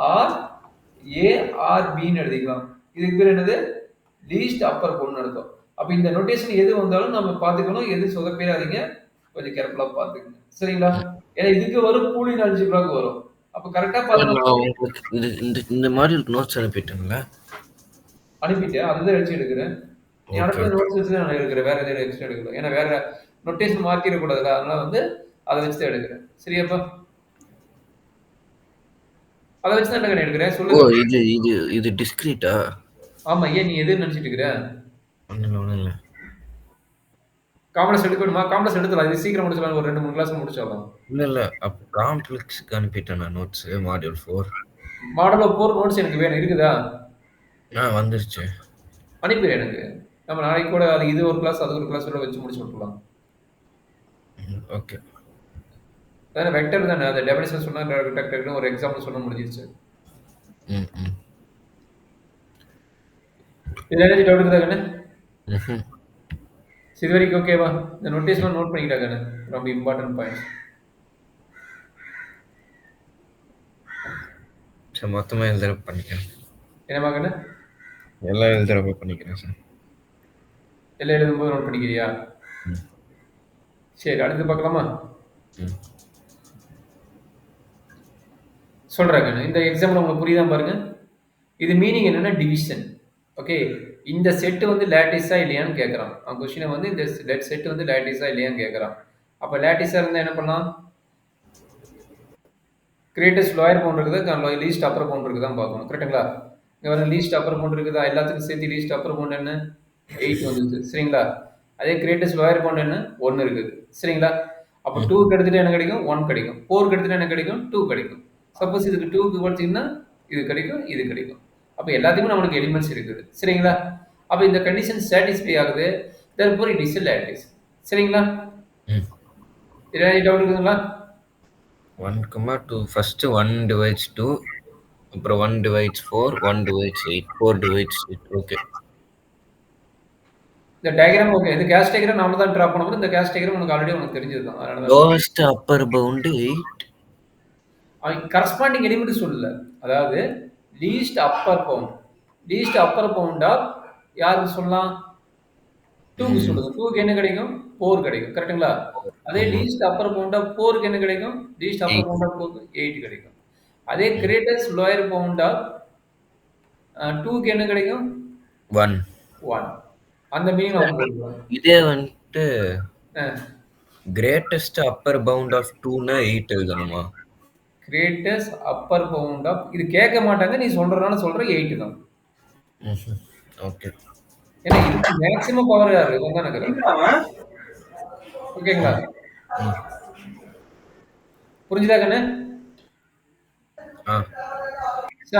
ஆர் A ஆர் B ன்னு எழுதிக்கலாம். இதுக்கு பேர் என்னது? லீஸ்ட் அப்பர் பவுண்ட் அர்த்தம். அப்ப இந்த நோட்டேஷன் எது வந்தாலும் நம்ம பாத்துக்கணும். எது சொதப்பிடாதீங்க. கொஞ்சம் கேர்ஃபுல்லா பாத்துக்கங்க. சரிங்களா? ஏன்னா இதுக்கு வரும் பூலியன் அல்ஜிப்ராக்கு வரும். அப்ப கரெக்ட்டா பாருங்க. இந்த மாதிரி நோட்ஸ் அனுப்பிட்டீங்களா? அனுப்பிட்டேன். அதுதான் வச்சு எடுக்கிறேன். எனக்கு நோட்ஸ் வச்சு தான் நான் எடுக்கிறேன். வேற எதுவும் எக்ஸ்ட்ரா எடுக்கல. ஏன்னா வேற நோட்டேஷன் மார்க்கிட கூடாதுல. அதனால வந்து அதை வச்சு தான் எடுக்கிறேன். சரியாப்பா? அதை வச்சு தான் என்ன எடுக்கிறேன்? சொல்லுங்க. இது டிஸ்கிரீட்டா? ஆமா. ஏன் நீ எது நினைச்சிட்டு இருக்கிற? ஒண்ணும் இல்ல. காம்ப்ளெக்ஸ் எடுக்கணுமா? காம்ப்ளெக்ஸ் எடுத்துலாம். இது சீக்கிரம் முடிச்சலாம். ஒரு 2-3 கிளாஸ் முடிச்சலாம். இல்ல. அப்ப காம்ப்ளெக்ஸ்க்கு அனுப்பிட்டேன் நான் நோட்ஸ் மாடியூல் 4. மாடல் 4 நோட்ஸ் எனக்கு வேணும். இருக்குதா? வந்துருச்சு. அனுப்பிடு எனக்கு. நம்ம நாளைக்கு கூட அது இது ஒரு கிளாஸ் அது ஒரு கிளாஸ் வச்சு முடிச்சு விட்டுலாம். ஓகே. அதான வெக்டர் தானே. அது டெஃபினிஷன் சொன்னா டக்னு ஒரு எக்ஸாம்பிள் சொன்னா முடிஞ்சிருச்சு. இதுல என்ன டவுட் இருக்குதா கண்ணு? இது வரைக்கும் ஓகேவா? இந்த நோட்டேஷன் நோட் பண்ணிக்கிட்டா கண்ணு. ரொம்ப இம்பார்ட்டன்ட் பாயிண்ட். சரி, மொத்தமா எழுதுற பண்ணிக்கிறேன். என்னமா கண்ணு? எல்லாம் எழுதுறப்ப பண்ணிக்கிறேன் சார். எல்லாம் எழுதும்போது நோட் பண்ணிக்கிறியா? சரி, அடுத்து பார்க்கலாமா? சொல்றேன் கண்ணு. இந்த எக்ஸாம்பிள் உங்களுக்கு புரியுதா பாருங்க. இது மீனிங் என்னன்னா டிவிஷன். ஓகே, இந்த செட் வந்து லேட்டிஸா இல்லையான்னு கேட்கறான். அவன் கொஸ்டினை வந்து இந்த செட் வந்து லேட்டிஸா இல்லையான்னு கேட்கறான். அப்ப லேட்டிஸா இருந்தா என்ன பண்ணலாம்? கிரேட்டஸ்ட் லோயர் பவுண்ட் இருக்குதா, லீஸ்ட் அப்பர் பவுண்ட் இருக்குதான் பார்க்கணும். கரெக்டுங்களா? இங்க வர லீஸ்ட் அப்பர் பவுண்ட் இருக்குதா? எல்லாத்துக்கும் சேர்த்து லீஸ்ட் அப்பர் பவுண்ட் என்ன? 8 வந்துச்சு. சரிங்களா? அதே கிரேட்டஸ்ட் லோயர் பவுண்ட் என்ன? 1 இருக்குது. சரிங்களா? அப்போ 2க்கு எடுத்துட்டு என்ன கிடைக்கும்? 1 கிடைக்கும். 4க்கு எடுத்துட்டு என்ன கிடைக்கும்? 2 கிடைக்கும். சப்போஸ் இதுக்கு 2க்கு வச்சிங்கன்னா இது கிடைக்கும், இது கிடைக்கும். அப்போ எல்லாத்துக்குமே நம்மளுக்கு எலிமெண்ட்ஸ் இருக்குது. சரிங்களா? அப்போ இந்த கண்டிஷன் சாட்டிஸ்ஃபை ஆகுது. therefore it is a lattice. சரிங்களா? இதுல டவுட் இருக்குங்களா? 1, 2 ஃபர்ஸ்ட் 1 divides 2, அப்புறம் 1 divides 4, 1 divides 8, 4 divides 8. ஓகே. இந்த டயகிராம் ஓகே. இந்த கேஷ் டயகிராம் நாம தான் டிரா பண்ண போறோம். இந்த கேஷ் டயகிராம் உங்களுக்கு ஆல்ரெடி உங்களுக்கு தெரிஞ்சதுதான். அதனால தான் lowest upper bound 8. Corresponding element சொல்லல. அதாவது least upper bound. Least upper bound of யாருக்கு சொல்லலாம்? 2க்கு சொல்லுங்க. 2க்கு என்ன கிடைக்கும்? 4 கிடைக்கும். கரெக்ட்டுங்களா? அதே லீஸ்ட் அப்பர் பவுண்ட் ஆஃப் 4க்கு என்ன கிடைக்கும்? லீஸ்ட் அப்பர் பவுண்ட் ஆஃப் 4க்கு 8 கிடைக்கும். அதே கிரேட்டஸ்ட் லோயர் பவுண்ட் ஆஃப் 2க்கு என்ன கிடைக்கும்? 1. அந்த மீனிங் நான் சொல்றேன். இதே வந்து கிரேட்டஸ்ட் அப்பர் பவுண்ட் ஆஃப் 2னா 8 எழுதணுமா? கிரேட்டஸ்ட் அப்பர் பவுண்ட் ஆஃப் இது கேட்க மாட்டாங்க. நீ சொல்றதுனால சொல்ற 8 தான். ஓகே. ஏன்னா இதுக்கு மேக்ஸிமம் பவர் யாரு? இவன் தான் நினைக்கிறேன். ஓகேங்களா? புரிஞ்சுதா கண்ணு?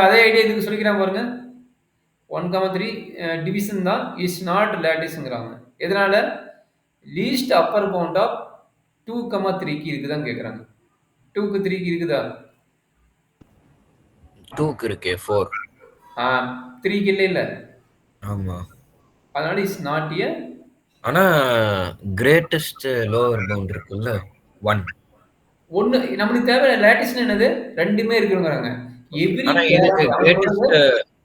அதே ஐடியா இதுக்கு சொல்லிக்கிறான் பாருங்க. 1, 3 டிவிஷன் தான் இஸ் நாட் லேட்டிஸ்ங்கிறாங்க. எதனால? லீஸ்ட் அப்பர் பவுண்ட் ஆஃப் 2, 3க்கு இருக்குதான் கேட்குறாங்க. 2க்கு 3க்கு இருக்குதா? 2க்கு இருக்கே 4. 3க்கு இல்ல. ஆமா. அதனால இஸ் நாட் ஏ. ஆனா கிரேட்டஸ்ட் லோவர் பவுண்ட் இருக்குல்ல 1. நம்மளுக்கு தேவை லேட்டிஸ்னா என்னது? ரெண்டுமே இருக்குங்கிறாங்க.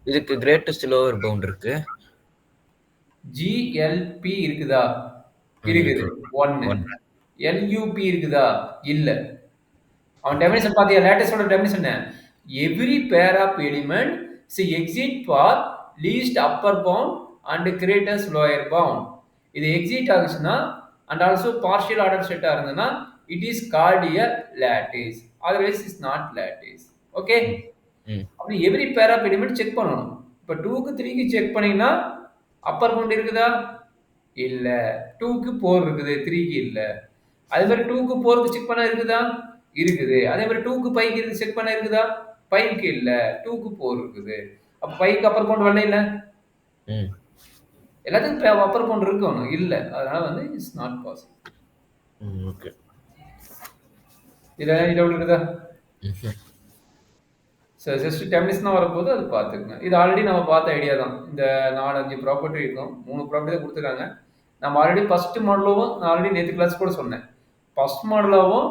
இதுக்கு கிரேட்டஸ்ட் லோவர் பவுண்ட் இருக்கு. GLP இருக்குதா? இருக்குது. இருக்கு 1. 1. LUP இருக்குதா? இல்ல. அவன் டெஃபினிஷன் பாத்தியா? லேட்டஸ்டோட டெஃபினிஷன் என்ன? Every pair of element exist for least upper bound and greatest lower bound. இது எக்ஸிட் ஆகுச்சுன்னா அண்ட் ஆல்சோ பார்ஷியல் ஆர்டர் செட்டா இருந்ததுன்னா it is called a lattice. Otherwise is not lattice. Okay, ம். அப்படி every pair of element check பண்ணணும். இப்போ 2க்கு 3க்கு செக் பண்ணீங்கன்னா அப்பர் பவுண்ட் இருக்குதா? இல்ல. 2க்கு 4 இருக்குது, 3க்கு இல்ல. அதே மாதிரி 2க்கு 4க்கு செக் பண்ண இருக்குதா? இருக்குது. அதே மாதிரி 2க்கு 5க்கு இருக்கு செக் பண்ண இருக்குதா? 5க்கு இல்ல. 2க்கு 4 இருக்குது. அப்ப 5க்கு அப்பர் பவுண்ட் வரல இல்ல? ம். எல்லாத்துக்கும் அப்பர் பவுண்ட் இருக்கணும். இல்ல. அதனால வந்து இட்ஸ் நாட் பாசிபிள். ஓகே. இதுல டவுட் இருக்குதா? ம்ஹ்ம். ஜஸ்ட் டெஃபினிஷனா வரப்போது அது பார்த்துக்குங்க. இது ஆல்ரெடி நம்ம பார்த்த ஐடியா தான். இந்த 4, 5 ப்ராப்பர்ட்டி இருக்கும். 3 ப்ராப்பர்ட்டி தான் குடுத்துருக்காங்க. நம்ம ஆல்ரெடி ஃபர்ஸ்ட் மாடலும் நான் ஆல்ரெடி நேத்து கிளாஸ் கூட சொன்னேன். ஃபர்ஸ்ட் மாடலாவும்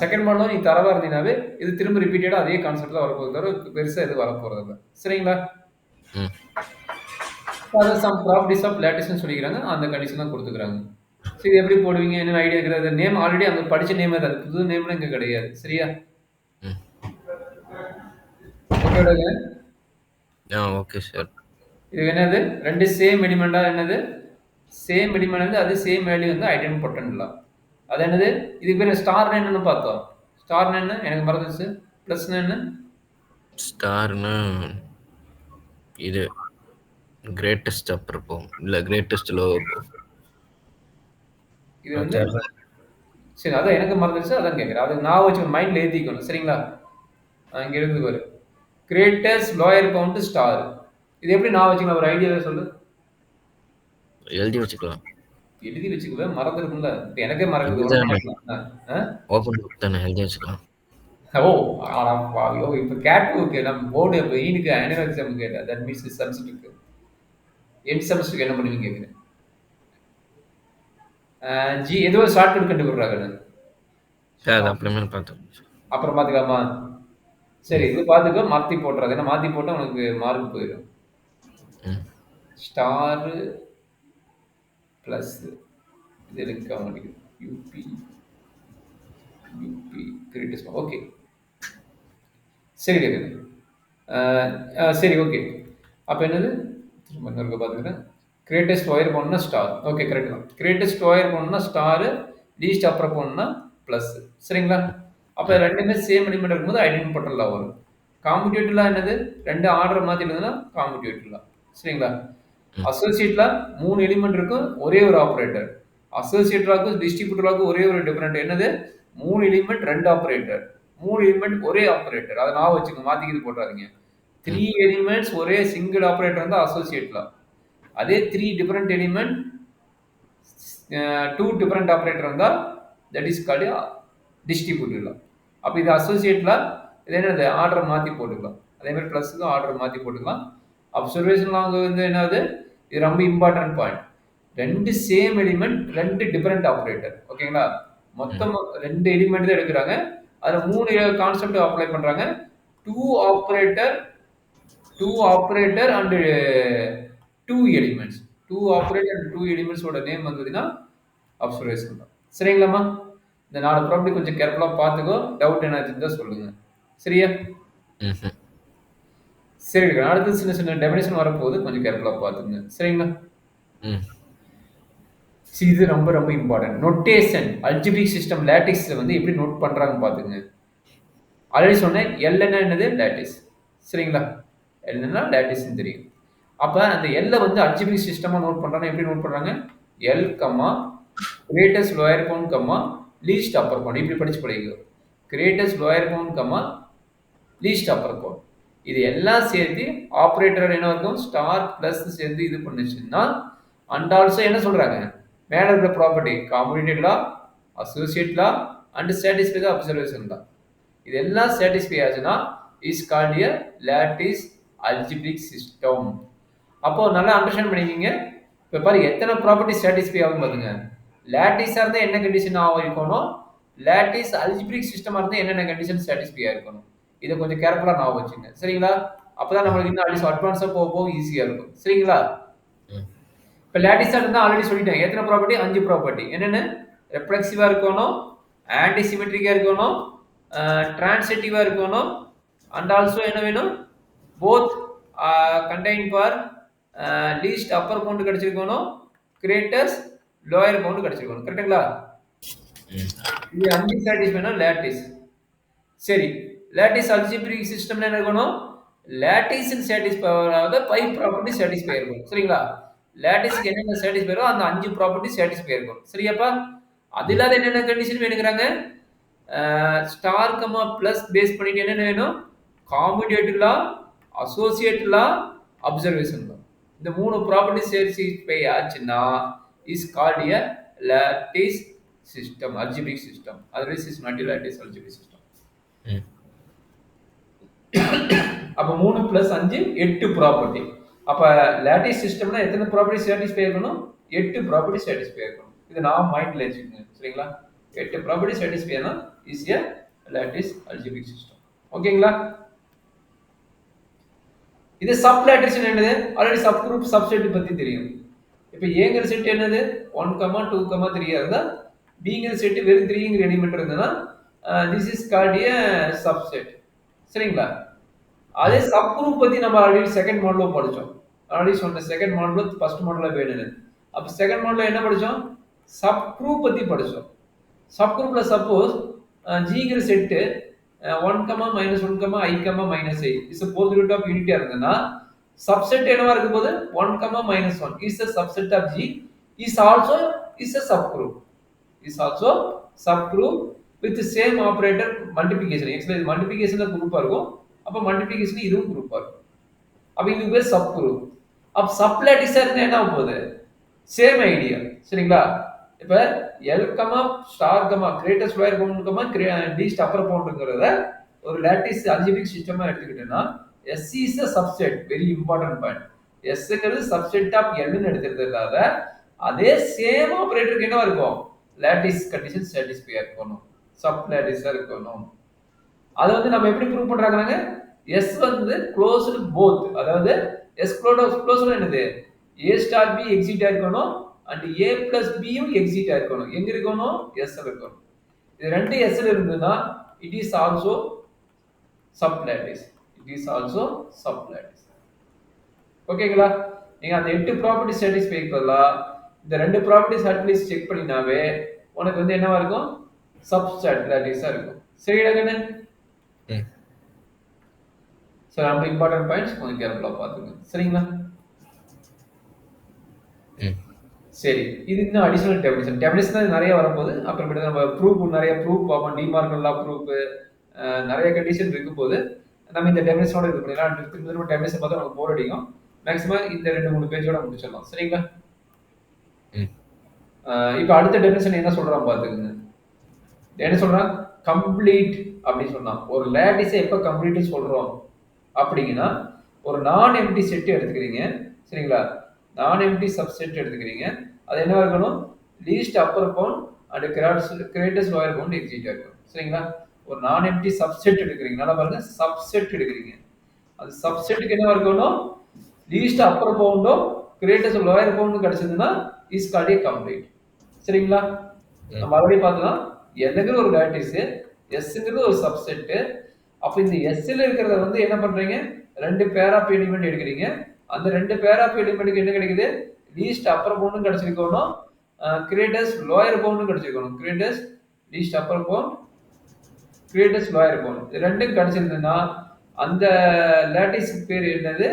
செகண்ட் மாடலும் நீ தரவா இருந்தீங்கன்னாவே இது திரும்ப ரிப்பீட்டடா அதே கான்செப்ட் தான் வரப்போகுது தவிர பெருசா எதுவும் வரப்போறது இல்லை. சரிங்களா? ம். அது சம் ப்ராப்பர்ட்டிஸ் ஆஃப் லேட்டிஸ்னு சொல்லிக்கிறாங்க. அந்த கண்டிஷன் தான் கொடுத்துக்கிறாங்க. சரி, எப்படி போடுவீங்க என்ன ஐடியா இருக்கிறது? நேம் ஆல்ரெடி அங்க படிச்ச நேம் தான், புது நேம்லாம் இங்க கிடையாது. சரியா? ம். ஓகேடாங்க. Okay sir. இது என்னது? ரெண்டு சேம் எலிமெண்டா என்னது? சேம் எலிமெண்ட் வந்து அது சேம் வேல்யூ வந்து ஐடென்டி பொட்டன்லாம். அது என்னது? இதுக்கு பேர் ஸ்டார் என்னன்னு பார்த்தோம். ஸ்டார் என்ன எனக்கு மறந்துச்சு. பிளஸ் என்ன? ஸ்டார்னா இது கிரேட்டஸ்ட் அப்பர் பவுண்ட் இல்ல கிரேட்டஸ்ட் லோவர் பவுண்ட். இது வந்து சரி, அதான் எனக்கு மறந்துச்சு, அதான் கேட்குறேன். அது நான் வச்சு மைண்ட்ல ஏற்றிக்கணும். சரிங்களா? இங்க இருந்து பாரு, கிரேட்டஸ்ட் லோயர் பவுண்ட் ஸ்டார். இது எப்படி நான் வச்சுக்கலாம்? ஒரு ஐடியாவே சொல்லு. எழுதி வச்சுக்கலாம். எழுதி வச்சுக்குவேன், மறந்துருக்கும்ல. இப்போ எனக்கே மறக்குது. ஓப்பன் புக் தானே, எழுதி வச்சுக்கலாம். ஓ, ஐயோ, இப்போ கேட்புக்கு நம்ம போர்டு இப்போ ஈனுக்கு ஆனுவல் எக்ஸாம் கேட்டேன். தட் மீன்ஸ் செமஸ்டருக்கு எண்ட் செமஸ்டருக்கு என்ன பண்ணுவீங்க கேட்குறேன். ஜி ஏதோ ஷார்ட்கட் கண்டுபிடுறாங்க. சார் அது அப்புறமே பார்த்தோம். அப்புறம் பார்த்துக்கலாமா? சரி, இது பார்த்துக்கோ, மாற்றி போட்டுறாது. ஏன்னா மாற்றி போட்டால் உனக்கு மார்க் போயிடும். ஸ்டாரு ப்ளஸ் இது எனக்கு மாட்டேங்குது. UP greatest. ஓகே, சரி கேட்குது. சரி, ஓகே. அப்போ என்னது? திரும்ப இன்னொரு பார்த்துக்கிறேன். கிரேட்டஸ்ட் ஒயர் போகணும்னா ஸ்டார். ஓகே, கரெக்ட் தான். கிரேட்டஸ்ட் ஒயர் போகணும்னா ஸ்டாரு, லீஸ்ட் அப்புறம் போகணும்னா ப்ளஸ். சரிங்களா? அப்போ ரெண்டுமே சேம் எலிமெண்ட் இருக்கும்போது ஐடென்டி பொட்டன்லாம் வரும். காம்படிட்டிவ்லாம் என்னது? ரெண்டு ஆர்டர் மாதிரி இருந்ததுன்னா காம்படிட்டிவ்லாம். சரிங்களா? அசோசியேட்ல 3 எலிமெண்ட் இருக்கும், ஒரே ஒரு ஆப்ரேட்டர். அசோசியேட்டராக்கும் டிஸ்ட்ரிபியூட்டராக்கும் ஒரே ஒரு டிஃபரெண்ட் என்னது? 3 எலிமெண்ட் 2 ஆப்ரேட்டர். 3 எலிமெண்ட் ஒரே ஆப்ரேட்டர். அதை நான் வச்சுக்கோங்க, மாத்திக்கிது போட்டுறாதீங்க. 3 எலிமெண்ட்ஸ் ஒரே சிங்கிள் ஆப்ரேட்டர் இருந்தால் அசோசியேட்ல. அதே 3 டிஃபரெண்ட் எலிமெண்ட் 2 டிஃபரெண்ட் ஆப்ரேட்டர் இருந்தால் தட் இஸ் கால்டு டிஸ்ட்ரிபியூட்டர்ல. அப்போ இது அசோசியேட்ல இது என்னது? ஆர்டர் மாற்றி போட்டுக்கலாம். அதே மாதிரி ப்ளஸ்க்கு ஆர்டர் மாற்றி போட்டுக்கலாம். அப்சர்வேஷன்ல அவங்க வந்து என்னது? இது ரொம்ப important point. 2 same element 2 different operator. ஓகேங்களா? மொத்தம் 2 எலிமெண்ட் தான் எடுக்கிறாங்க. அதில் 3 கான்செப்ட் அப்ளை பண்றாங்க. 2 operator and 2 elements. 2 operator and 2 எலிமெண்ட்ஸோட நேம் வந்ததுன்னா அப்சர்வேஷன் தான். சரிங்களாம்மா? இந்த 4 ப்ராப்பர்ட்டி கொஞ்சம் கேர்ஃபுல்லாக பார்த்துக்கோ. டவுட் என்ன இருந்தால் சொல்லுங்க. சரியா? சரி, அடுத்து சின்ன சின்ன டெஃபினேஷன் வரப்போகுது, கொஞ்சம் கேர்ஃபுல்லாக பார்த்துங்க. சரிங்களா? இது ரொம்ப ரொம்ப இம்பார்ட்டன்ட். நோட்டேஷன் அல்ஜிபிரிக் சிஸ்டம் லேட்டிக்ஸ்ல வந்து எப்படி நோட் பண்றாங்க பார்த்துங்க. ஆல்ரெடி சொன்னேன், எல்னா என்னது? லேட்டிஸ். சரிங்களா? எல்னா லேட்டிஸ்ன்னு தெரியும். அப்போ அந்த எல்லை வந்து அல்ஜிபிரிக் சிஸ்டமாக நோட் பண்ணுறாங்க. எப்படி நோட் பண்ணுறாங்க? எல் கம்மா கிரேட்டஸ்ட் லோயர் பவுண்ட் கம்மா லீஸ்ட் அப்பர் பவுண்ட். இப்படி படிச்சு படிக்கும். கிரேட்டஸ்ட் லோயர் பவுண்ட் கம்மா லீஸ்ட் அப்பர் பவுண்ட். இது எல்லாம் சேர்த்து ஆப்ரேட்டர் என்ன இருக்கும்? ஸ்டார் பிளஸ் சேர்ந்து இது பண்ணுச்சுன்னா அண்ட் ஆல்சோ என்ன சொல்றாங்க? மேல இருக்கிற property competitive law, associate law and satisfy the observation law. இது எல்லாம் சாட்டிஸ்ஃபை ஆச்சுன்னா is called a lattice algebraic system. அப்போ நல்லா அண்டர்ஸ்டாண்ட் பண்ணிக்கிங்க. இப்போ பாரு எத்தனை ப்ராப்பர்ட்டி சாட்டிஸ்ஃபை ஆகும் பாருங்க. லேட்டிஸாக இருந்தால் என்ன கண்டிஷன் இருக்கணும்? லேட்டிஸ் அல்ஜிபிரிக் சிஸ்டமாக இருந்தால் என்னென்ன கண்டிஷன் சாட்டிஸ்ஃபை இருக்கணும்? இதை கொஞ்சம் கேர்ஃபுல்லாக ஞாபகம் வச்சுங்க. சரிங்களா? அப்போதான் நம்மளுக்கு இன்னும் அட்வான்ஸாக போக போக ஈஸியாக இருக்கும். சரிங்களா? இப்போ லேட்டிஸாக இருந்தால் ஆல்ரெடி சொல்லிட்டேன் எத்தனை ப்ராப்பர்ட்டி 5 ப்ராப்பர்ட்டி என்னென்ன ரெஃப்ளெக்சிவாக இருக்கணும் ஆன்டி சிமெட்ரிக்காக இருக்கணும் டிரான்சிட்டிவாக இருக்கணும் அண்ட் ஆல்சோ என்ன வேணும் both contain for least upper bound கிடச்சிருக்கணும் கிரேட்டஸ்ட் லோயர் பவுண்டு கிடச்சிருக்கணும் கரெக்டுங்களா இது 5 சாட்டிஸ்ஃபைனா லேட்டிஸ் சரி லேட்டிஸ் அல்ஜிப்ரிக் சிஸ்டம்ல என்ன இருக்கணும் லேட்டிஸ் சாட்டிஸ்ஃபை ஆகாத 5 ப்ராப்பர்ட்டி சாட்டிஸ்ஃபை இருக்கும் சரிங்களா லேட்டிஸ்க்கு என்னென்ன சாட்டிஸ்ஃபை அந்த 5 ப்ராப்பர்ட்டி சாட்டிஸ்ஃபை இருக்கும் சரியாப்பா அது இல்லாத என்னென்ன கண்டிஷன் வேணுங்கிறாங்க ஸ்டார் கமா பிளஸ் பேஸ் பண்ணிட்டு என்னென்ன வேணும் commutative law associate law observation law இந்த 3 ப்ராப்பர்ட்டி சாட்டிஸ்ஃபை ஆச்சுன்னா is called a lattice system algebraic system otherwise is not a lattice algebraic system அப்ப 3 பிளஸ் 5 8 ப்ராப்பர்ட்டி அப்ப லேட்டிஸ் சிஸ்டம்னா எத்தனை ப்ராப்பர்ட்டி சாட்டிஸ்ஃபை இருக்கணும் 8 ப்ராப்பர்ட்டி சாட்டிஸ்ஃபை இருக்கணும் இது நான் மைண்ட்ல வச்சுக்கோங்க சரிங்களா 8 ப்ராப்பர்ட்டி சாட்டிஸ்ஃபை ஆனா is a lattice algebraic system ஓகேங்களா இது சப் லேட்டிஸ் என்னது ஆல்ரெடி சப் குரூப் சப்செட் பத்தி தெரியும் இப்போ ஏங்கிற செட் என்னது 1 2 3 இருந்தா பிங்கிற செட் வெறும் 3ங்கிற எலிமெண்ட் இருந்ததுன்னா this is called a subset சரிங்களா அதே சப் குரூப் பத்தி நம்ம ஆல்ரெடி செகண்ட் மாடல்ல படிச்சோம் ஆல்ரெடி சொன்ன செகண்ட் மாடல் ஃபர்ஸ்ட் மாடல்ல வேணும்னு அப்ப செகண்ட் மாடல்ல என்ன படிச்சோம் சப் குரூப் பத்தி படிச்சோம் சப் குரூப்ல சப்போஸ் ஜிங்கிற set 1 1 i i is both root of யூனிட்டியா இருந்ததுன்னா சப்செட் என்னவா இருக்கும் போது 1 1 is a subset of g is also is a subgroup with the same operator multiplication actually multiplication குரூப்பா இருக்கும் அப்ப மல்டிப்ளிகேஷன் இதுவும் குரூப்பா இருக்கும் அப்ப இது பேர் சப் குரூப் அப்ப சப் லேட்டிஸா இருந்தா என்ன ஆகும் போகுது சேம் ஐடியா சரிங்களா இப்ப L star greatest lower bound least upper பவுண்ட்ங்கறத ஒரு லேட்டிஸ் அல்ஜிப்ரிக் சிஸ்டமா எடுத்துக்கிட்டேன்னா S is a subset very important point Sங்கிறது சப்செட் ஆஃப் L ன்னு எடுத்துக்கிறதால அதே சேம் ஆபரேட்டருக்கு என்ன இருக்கும் லேட்டிஸ் கண்டிஷன் சாட்டிஸ்ஃபை இருக்கணும் சப் லேட்டிஸா இருக்கணும் அது வந்து நம்ம எப்படி ப்ரூவ் பண்றாங்கங்க S வந்து க்ளோஸ்டு போத் அதாவது S க்ளோஸ்டு என்னது A ஸ்டார் B எக்ஸிட் ஆயிருக்கணும் and A plus B யும் எக்ஸிட் ஆயிருக்கணும் எங்க இருக்கணும் S ல இருக்கணும் இது ரெண்டு S ல இருந்ததுன்னா it is also sublattice ஓகேங்களா நீங்க அந்த 8 ப்ராப்பர்ட்டி சாட்டிஸ்ஃபை பண்ணலா இந்த ரெண்டு ப்ராப்பர்ட்டிஸ் அட்லீஸ்ட் செக் பண்ணினாவே உனக்கு வந்து என்னவா இருக்கும் சப்ஸ்டாட்டிஸா இருக்கும் சரிடா கண்ணு சோ நம்ம இம்பார்ட்டன்ட் பாயிண்ட்ஸ் கொஞ்சம் கேர்ஃபுல்லா பாத்துங்க சரிங்களா சரி இது இன்னும் அடிஷனல் டெபினிஷன் நிறைய வரப்போகுது அப்புறமேட்டு நம்ம ப்ரூஃப் நிறைய ப்ரூஃப் பார்ப்போம் டிமார்கன் லா ப்ரூஃப் நிறைய கண்டிஷன் இருக்கும் போது நம்ம இந்த டெபினிஷனோட இது பண்ணிடலாம் திரும்ப டெபினிஷன் பார்த்தா நமக்கு போர் அடிக்கும் மேக்ஸிமம் இந்த 2-3 பேஜோட முடிச்சிடலாம் சரிங்களா இப்போ அடுத்த டெபினிஷன் என்ன சொல்றான் பாத்துக்கங்க என்ன சொல்றான் கம்ப்ளீட் அப்படின்னு சொன்னான் ஒரு லேட்டிஸை எப்போ கம்ப்ளீட் சொல்றோம் அப்படிங்கன்னா ஒரு நான் எம்டி செட் எடுத்துக்கிறீங்க சரிங்களா நான் எம்டி சப்செட் எடுத்துக்கிறீங்க அது என்ன இருக்கணும் least upper bound and greatest lower bound exit இருக்கணும் சரிங்களா ஒரு நான் எம்டி சப்செட் எடுக்கிறீங்க நல்லா பாருங்க சப்செட் எடுக்கிறீங்க அது சப்செட்டுக்கு என்ன இருக்கணும் லீஸ்ட் அப்பர் பவுண்டும் கிரேட்டஸ்ட் லோயர் பவுண்டும் கிடைச்சதுன்னா இஸ் கால்ட் எ கம்ப்ளீட் சரிங்களா நம்ம ஆல்ரெடி பார்த்தோம் என்னங்கிறது ஒரு லேட்டிஸ் எஸ்ங்கிறது ஒரு சப்செட் அப்ப இந்த எஸ்ல இருக்கிறத வந்து என்ன பண்றீங்க ரெண்டு பேர் ஆஃப் எலிமெண்ட் எடுக்கிறீங்க அந்த ரெண்டு பேர் ஆஃப் எலிமெண்ட்டுக்கு என்ன கிடைக்குது லீஸ்ட் அப்பர் பவுண்டும் கிடைச்சிருக்கணும் கிரேட்டஸ்ட் லோயர் பவுண்டும் கிடைச்சிருக்கணும் greatest least upper bound greatest lower bound இது ரெண்டும் கிடைச்சிருந்ததுன்னா அந்த லேட்டிஸ் பேர் என்னது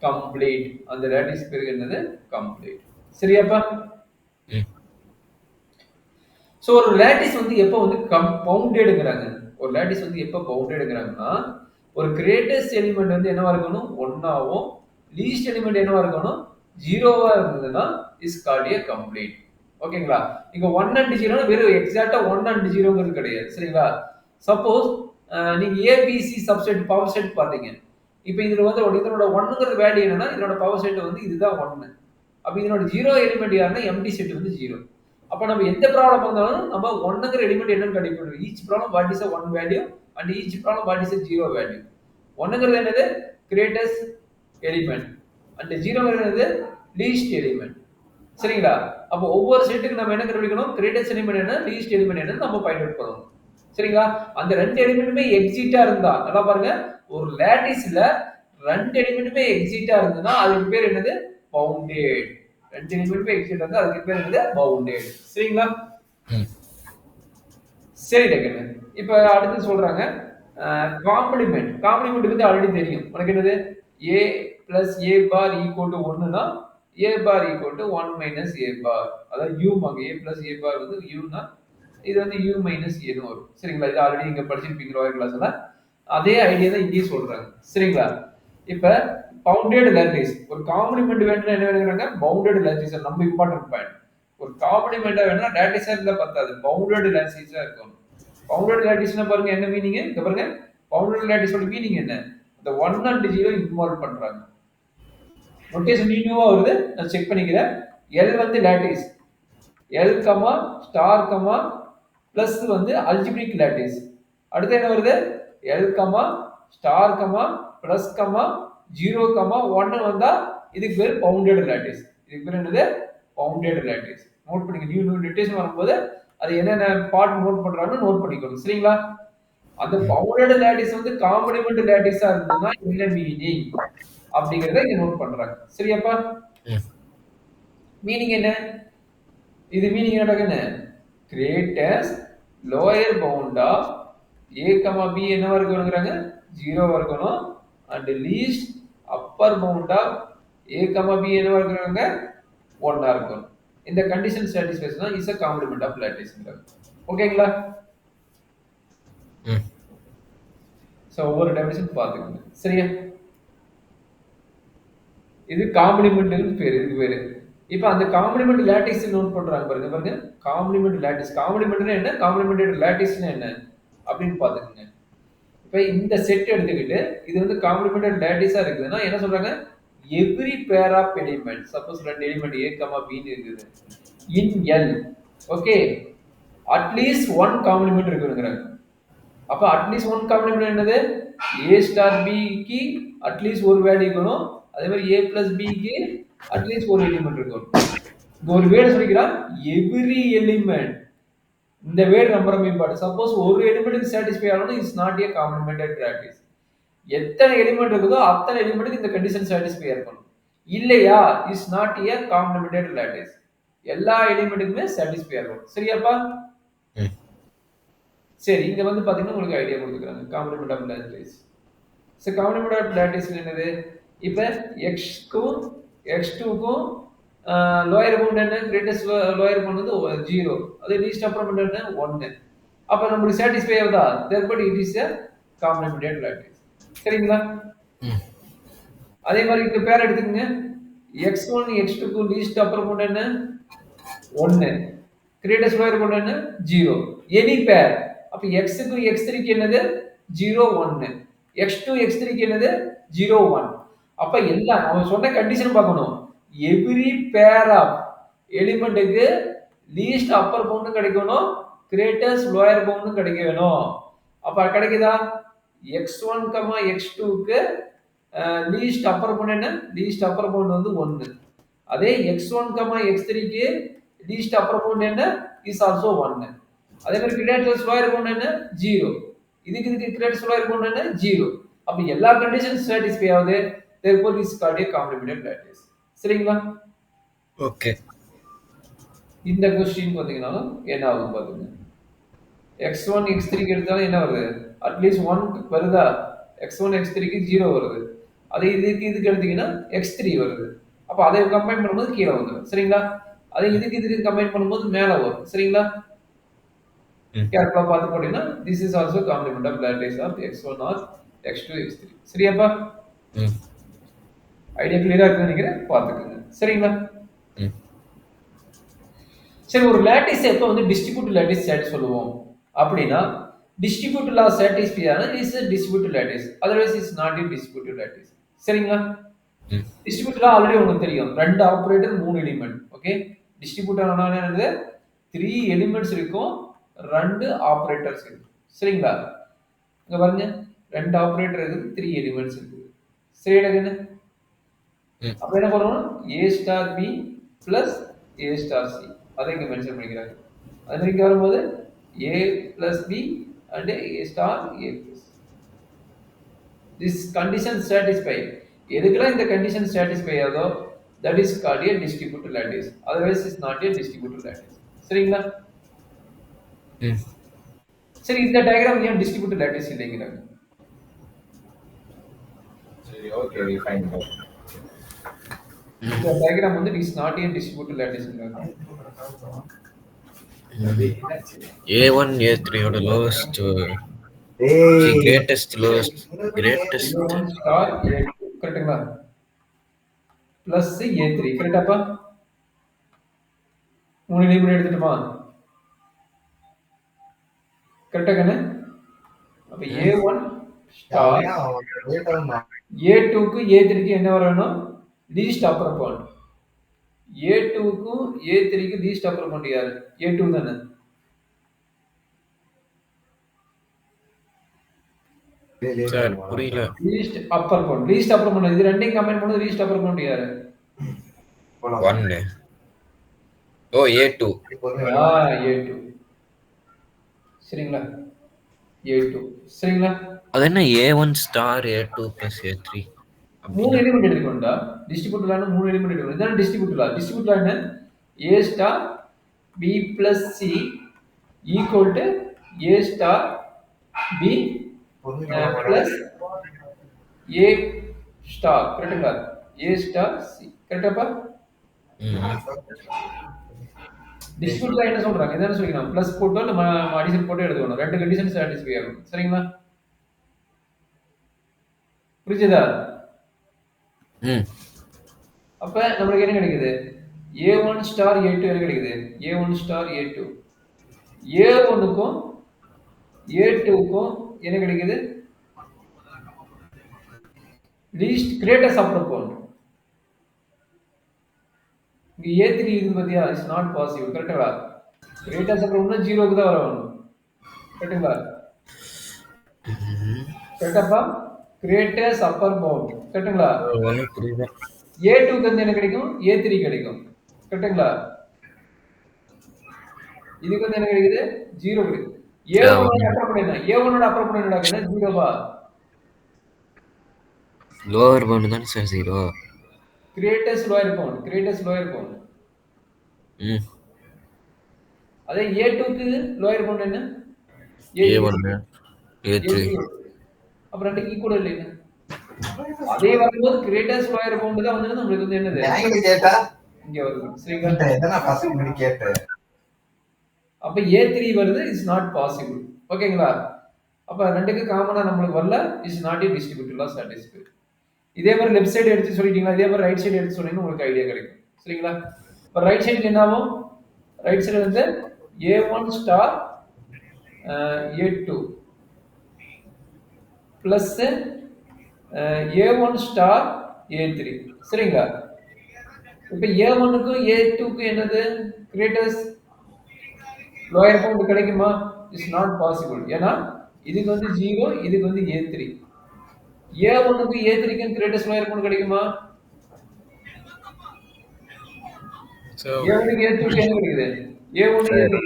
கம்ப்ளீட் அந்த லேட்டிஸ் பேர் என்னது கம்ப்ளீட் சரியாப்பா சோ ஒரு லேட்டிஸ் வந்து எப்போ வந்து பவுண்டடுங்கறாங்க ஒரு லேட்டிஸ் வந்து எப்போ பவுண்டடுங்கறாங்கன்னா ஒரு கிரேட்டஸ்ட் எலிமெண்ட் வந்து என்னவா இருக்கணும் 1 ஆவும் லீஸ்ட் எலிமெண்ட் என்னவா இருக்கணும் 0வா இருந்ததுன்னா இஸ் கால்ட் எ கம்ப்ளீட் ஓகேங்களா இங்க 1 and 0 வெறும் எக்ஸாக்ட்டா 1 and 0ங்கிறது கிடையாது சரிங்களா சப்போஸ் நீங்க ஏபிசி சப்செட் பவர் செட் பாத்தீங்க இப்போ இதுல வந்து இதனோட 1ங்கிறது வேல்யூ என்னன்னா இதனோட பவர் செட் வந்து இதுதான் 1 அப்ப இதனோட 0 எலிமெண்ட் யாருன்னா எம்டி செட் வந்து 0 அப்ப நம்ம எந்த ப்ராப்ளம் வந்தாலும் நம்ம 1ங்கிற எலிமெண்ட் என்னன்னு கண்டுபிடிக்கணும் each problem what is a 1 value and each problem what is a 0 value 1ங்கிறது என்னது கிரேட்டஸ்ட் எலிமெண்ட் and 0ங்கிறது என்னது லீஸ்ட் எலிமெண்ட். சரிங்களா? அப்போ ஒவ்வொரு செட்டுக்கு நம்ம என்ன கண்டுபிடிக்கணும்? கிரேட்டஸ்ட் எலிமெண்ட் என்ன, லீஸ்ட் எலிமெண்ட் என்னன்னு நம்ம ஃபைண்ட் அவுட் பண்ணணும். சரிங்களா? அந்த 2 எலிமெண்ட்டுமே எக்ஸிட்டா இருந்தா, நல்லா பாருங்க. ஒரு லாட்டிஸ்ல 2 எலிமெண்ட்டுமே எக்ஸிட்டா இருந்ததுன்னா அதுக்கு பேர் என்னது? பவுண்டட். 2 எலிமெண்ட்டுமே எக்ஸிட்டா இருந்தா அதுக்கு பேர் என்னது? பவுண்டட். சரிங்களா? சரி டக்குனு. இப்ப அடுத்து சொல்றாங்க காம்ப்ளிமெண்ட். காம்ப்ளிமெண்ட் வந்து ஆல்ரெடி தெரியும். உனக்கு என்னது? a plus a bar equal to 1னா a bar equal to 1 minus a bar. அதாவது u மாங்க a plus a bar வந்து u னா இது வந்து u minus a ன்னு வரும். சரிங்களா? இது ஆல்ரெடி நீங்க படிச்சிருப்பீங்க லோயர் கிளாஸ்ல. அதே ஐடியா தான் இங்கேயும் சொல்றாங்க. சரிங்களா? இப்ப பவுண்டட் லாட்டிஸ். ஒரு காம்ப்ளிமெண்ட் வேணும்னா என்ன வேணுங்கிறாங்க? Bounded lattice. நம்ம இம்பார்ட்டன்ட் பாயிண்ட். ஒரு காம்ப்ளிமெண்டா வேணும்னா லாட்டிஸா இருந்தா பத்தாது. பவுண்டட் லாட்டிஸா இருக்கணும். பவுண்டட் லாட்டிஸ்னா பாருங்க என்ன மீனிங்? இங்க பாருங்க. பவுண்டட் லாட்டிஸோட மீனிங் என்ன? இந்த 1 and 0 இன்வால்வ் பண்றாங்க. நோட்டேஷன் நியூவா வருது. நான் செக் பண்ணிக்கிறேன். L வந்து லாட்டிஸ். L, ஸ்டார், பிளஸ் வந்து அல்ஜிப்ரிக் லாட்டிஸ். அடுத்து என்ன வருது? L, ஸ்டார், பிளஸ், 0, 1 வந்தா இதுக்கு பேர் பவுண்டட் லாட்டிஸ். இதுக்கு பேர் என்னது? Bounded lattice. நோட் பண்ணிக்க. நியூ நோட்டேஷன் வரும்போது அது என்னென்ன பார்ட் நோட் பண்றாங்கன்னு நோட் பண்ணிக்கணும். சரிங்களா? அந்த பவுண்டட் லாட்டிஸ் வந்து காம்ப்ளிமெண்ட் லாட்டிஸா இருந்ததுன்னா என்ன மீனிங் அப்படிங்கறத இங்க நோட் பண்றாங்க. சரியாப்பா? மீனிங் என்ன? இது மீனிங் என்ன? Greatest lower bound of a, b என்னவா இருக்கணும்ங்கறாங்க? 0வா இருக்கணும். And least upper bound of a, b என்னவா இருக்கணும்ங்க? 1ஆ இருக்கணும். இந்த கண்டிஷன் சாட்டிஸ்ஃபைஸ் தான் இஸ் a காம்ப்ளிமெண்ட் ஆஃப் லாட்டிஸ்ங்கறாங்க. ஓகேங்களா? சோ ஒவ்வொரு டெஃபினிஷன் பாத்துக்கோங்க. சரியா? இது காம்ப்ளிமெண்ட்னு பேரு. இதுக்கு பேரு. இப்போ அந்த காம்ப்ளிமெண்ட் லாட்டிஸ் நோட் பண்றாங்க பாருங்க. பாருங்க. Complement lattice. காம்ப்ளிமெண்ட்னா என்ன? காம்ப்ளிமெண்டட் லாட்டிஸ்னா என்ன? அப்படின்னு பாத்துக்கோங்க. இப்போ இந்த செட் எடுத்துக்கிட்டு இது வந்து காம்ப்ளிமெண்டட் லாட்டிஸா இருக்குதுன்னா என்ன சொல்றாங்க? Every pair of element. Suppose 2 element a, b ன்னு இருக்குது. In L. Okay. At least 1 complement இருக்குங்கறாங்க. அப்ப அட்லீஸ்ட் 1 காம்ப்ளிமெண்ட் என்னது? a ஸ்டார் b க்கு அட்லீஸ்ட் ஒரு வேல்யூ இருக்கணும். அதே மாதிரி a plus b க்கு அட்லீஸ்ட் ஒரு எலிமெண்ட் இருக்கணும். இங்க ஒரு வேர்ட் சொல்லிக்கிறான். Every element. இந்த வேர்ட் ரொம்ப ரொம்ப இம்பார்ட்டன்ட். சப்போஸ் ஒரு எலிமெண்ட்க்கு சாட்டிஸ்ஃபை ஆகணும் is not a complemented lattice. எத்தனை எலிமெண்ட் இருக்குதோ அத்தனை எலிமெண்ட்க்கு இந்த கண்டிஷன் சாட்டிஸ்ஃபை இருக்கணும். இல்லையா is not a complemented lattice. எல்லா எலிமெண்ட்க்குமே சாட்டிஸ்ஃபை ஆகணும். சரியாப்பா? சரி இங்க வந்து பாத்தீங்கன்னா உங்களுக்கு ஐடியா கொடுத்துக்கறாங்க. Complement of lattice. So complement of lattice என்னது? இப்ப x க்கும் x2க்கும் லோயர் பவுண்ட் என்ன? கிரேட்டஸ்ட் லோயர் பவுண்ட் வந்து 0. அது லீஸ்ட் அப்பர் பவுண்ட் என்ன? 1. அப்ப நமக்கு சாட்டிஸ்ஃபை ஆகுதா? therefore it is a complemented lattice. சரிங்களா? அதே மாதிரி இங்க பேர் எடுத்துக்கங்க. x1 x2 க்கு லீஸ்ட் அப்பர் பவுண்ட் என்ன? 1. கிரேட்டஸ்ட் லோயர் பவுண்ட் என்ன? 0. எனி பேர். அப்ப x க்கு x3 க்கு என்னது? 0 1. x2 x3 க்கு என்னது? 0 1. அப்ப எல்லாம் அவன் சொன்ன கண்டிஷன் பார்க்கணும். எவ்ரி பேர் ஆஃப் எலிமெண்ட்க்கு லீஸ்ட் அப்பர் பவுண்ட் கிடைக்கணும். கிரேட்டஸ்ட் லோயர் பவுண்ட் கிடைக்க வேணும். அப்ப கிடைக்குதா? x1, x2 க்கு லீஸ்ட் அப்பர் பவுண்ட் என்ன? லீஸ்ட் அப்பர் பவுண்ட் வந்து 1. அதே x1, x3 க்கு லீஸ்ட் அப்பர் பவுண்ட் என்ன? Is also 1. அதே மாதிரி கிரேட்டஸ்ட் லோயர் பவுண்ட் என்ன? 0. இதுக்கு கிரேட்டஸ்ட் லோயர் பவுண்ட் என்ன? 0. அப்ப எல்லா கண்டிஷன்ஸ் சாட்டிஸ்ஃபை ஆகுது. therefore is called a complementary lattice. சரிங்களா? ஓகே. இந்த क्वेश्चन பாத்தீங்கன்னா என்ன ஆகும் பாருங்க. x1 x3 க்கு எடுத்தாலும் என்ன வருது? அட்லீஸ்ட் 1 வருதா? x1 x3 க்கு 0 வருது. அதே இதுக்கு எடுத்தீங்கன்னா x3 வருது. அப்ப அதை கம்பைன் பண்ணும்போது கீழ வந்துரும். சரிங்களா? அதே இதுக்கு கம்பைன் பண்ணும்போது மேல வரும். சரிங்களா? கேர்ஃபுல்லா பார்த்து போட்டீங்கன்னா this is also complement of lattice of x1 or x2 x3. சரியாப்பா? ஐடியா கிளியரா இருக்குன்னு நினைக்கிறேன். பார்த்துக்கோங்க. சரிங்களா? சரி ஒரு லாட்டிஸ் எப்ப வந்து டிஸ்ட்ரிபியூட்டிவ் லாட்டிஸ் செட் சொல்லுவோம் அப்படின்னா டிஸ்ட்ரிபியூட்டிவ் லா சாட்டிஸ்ஃபை ஆனா is a distributive lattice. otherwise is not a distributive lattice. சரிங்களா? டிஸ்ட்ரிபியூட்டிவ் லா ஆல்ரெடி உங்களுக்கு தெரியும். 2 ஆபரேட்டர் 3 எலிமெண்ட். ஓகே? டிஸ்ட்ரிபியூட்டிவ் லா என்னது? 3 எலிமெண்ட்ஸ் இருக்கும். 2 ஆபரேட்டர்ஸ் இருக்கு. சரிங்களா? இங்க பாருங்க 2 ஆபரேட்டர் இருக்கு. 3 எலிமெண்ட்ஸ் இருக்கு. சரியா என்ன? ம். அப்ப என்ன பண்ணணும்? A star B plus A star C. அதை இங்க மென்ஷன் பண்ணிக்கிறாங்க. அது மாதிரி இங்க வரும்போது A plus B and A star A plus. This condition satisfied. எதுக்கெல்லாம் இந்த condition satisfy ஆகுதோ that is called a distributive lattice. Otherwise it's not a distributive lattice. சரிங்களா? ம். சரி இந்த டயக்ராம் ஏன் டிஸ்ட்ரிபியூட்டிவ் lattice இல்லைங்கிறாங்க? சரி ஓகே ஃபைன். இந்த டயக்ராம் வந்து இஸ் நாட் a distributive latticeங்கிறாங்க. A1 A3 ஓட lowest greatest A1 star A2 கரெக்ட்டுங்களா? பிளஸ் A3 கரெக்டாப்பா? 3 எலிமெண்ட் எடுத்துட்டுமா? கரெக்டா கண்ணு? அப்ப A1 ஸ்டார் A2க்கு A3க்கு என்ன வரணும்? Least upper bound. A2க்கும் A3க்கு லீஸ்ட் அப்பர் பவுண்ட் யாரு? A2 தானே? சார் புரியல. Least upper bound. Least upper bound இது ரெண்டையும் கம்பைன் பண்ணது லீஸ்ட் அப்பர் பவுண்ட் யாரு? 1 ஓ A2 A2 சரிங்களா? A2 சரிங்களா? அது என்ன A1 star A2 plus A3 மூணு எலிமெண்ட் எடுத்துக்கோண்டா டிஸ்ட்ரிபியூட்டிவ் லானா 3 எலிமெண்ட் எடுக்கணும். இதான் டிஸ்ட்ரிபியூட்டிவ் லா. டிஸ்ட்ரிபியூட்டிவ் லா என்ன? A star B plus C equal to A star B plus A star கரெக்ட்டுங்களா? A star C கரெக்டாப்பா? டிஸ்ட்ரிபியூட்டிவ் லா என்ன சொல்றாங்க? இதான சொல்லிக்கலாம். பிளஸ் போட்டோ நம்ம அடிஷன் போட்டு எழுதணும். ரெண்டு கண்டிஷன் சாட்டிஸ்ஃபை ஆகும். சரிங்களா? புரியுதா? அப்ப நமக்கு என்ன கிடைக்குது? A1 ஸ்டார் A2 என்ன கிடைக்குது? A1 ஸ்டார் A2 A1க்கும் A2க்கும் என்ன கிடைக்குது? Least greatest upper bound. இங்க A3 இருக்குது பாத்தியா? இட்ஸ் நாட் பாசிபிள் கரெக்ட்டா? கிரேட்டஸ்ட் அப்பர் பவுண்ட் 0க்கு தான் வரணும். கரெக்ட்டுங்களா? கரெக்டாப்பா? கிரேட்டஸ்ட் அப்பர் பவுண்ட் கரெக்ட்டுங்களா? புரியல. A2க்கு வந்து என்ன கிடைக்கும்? A3 கிடைக்கும். கரெக்ட்டுங்களா? இதுக்கு வந்து என்ன கிடைக்குது? 0 கிடைக்குது. A1 ஓட அப்பர் பவுண்ட் என்ன? A1 ஓட அப்பர் பவுண்ட் என்னடா கண்ணு? 0வா? லோவர் பவுண்ட் தானே sir 0. Greatest lower bound. Greatest lower bound. அதே A2க்கு லோயர் பவுண்ட் என்ன? A1 A3 அப்ப ரெண்டுக்கு ஈக்குவல் இல்லைங்க. அதே வரும்போது கிரேட்டஸ்ட் லோயர் பவுண்ட் தான் வந்து நமக்கு வந்து என்னது? எங்க கேட்டா இங்க வருது. சரிங்களா? எதனா ஃபர்ஸ்ட் முன்னாடி கேட்டேன். அப்ப A3 வருது இஸ் நாட் பாசிபிள். ஓகேங்களா? அப்ப ரெண்டுக்கு காமனா நம்மளுக்கு வரல is not a distributive law satisfied. இதே மாதிரி லெஃப்ட் சைடு எடுத்து சொல்லிட்டீங்களா? இதே மாதிரி ரைட் சைடு எடுத்து சொன்னீங்கன்னா உங்களுக்கு ஐடியா கிடைக்கும். சரிங்களா? இப்ப ரைட் சைடுக்கு என்ன ஆகும்? ரைட் சைடு வந்து A1 star A2 plus A1 star A3 சரிங்களா? இப்ப A1க்கும் A2க்கும் என்னது? கிரேட்டஸ்ட் லோயர் பவுண்ட் கிடைக்குமா? Is not possible. ஏன்னா இதுக்கு வந்து 0 இதுக்கு வந்து A3. A1க்கும் A3க்கும் கிரேட்டஸ்ட் லோயர் பவுண்ட் கிடைக்குமா? A1க்கு A2க்கு என்ன கிடைக்குது? A1 A2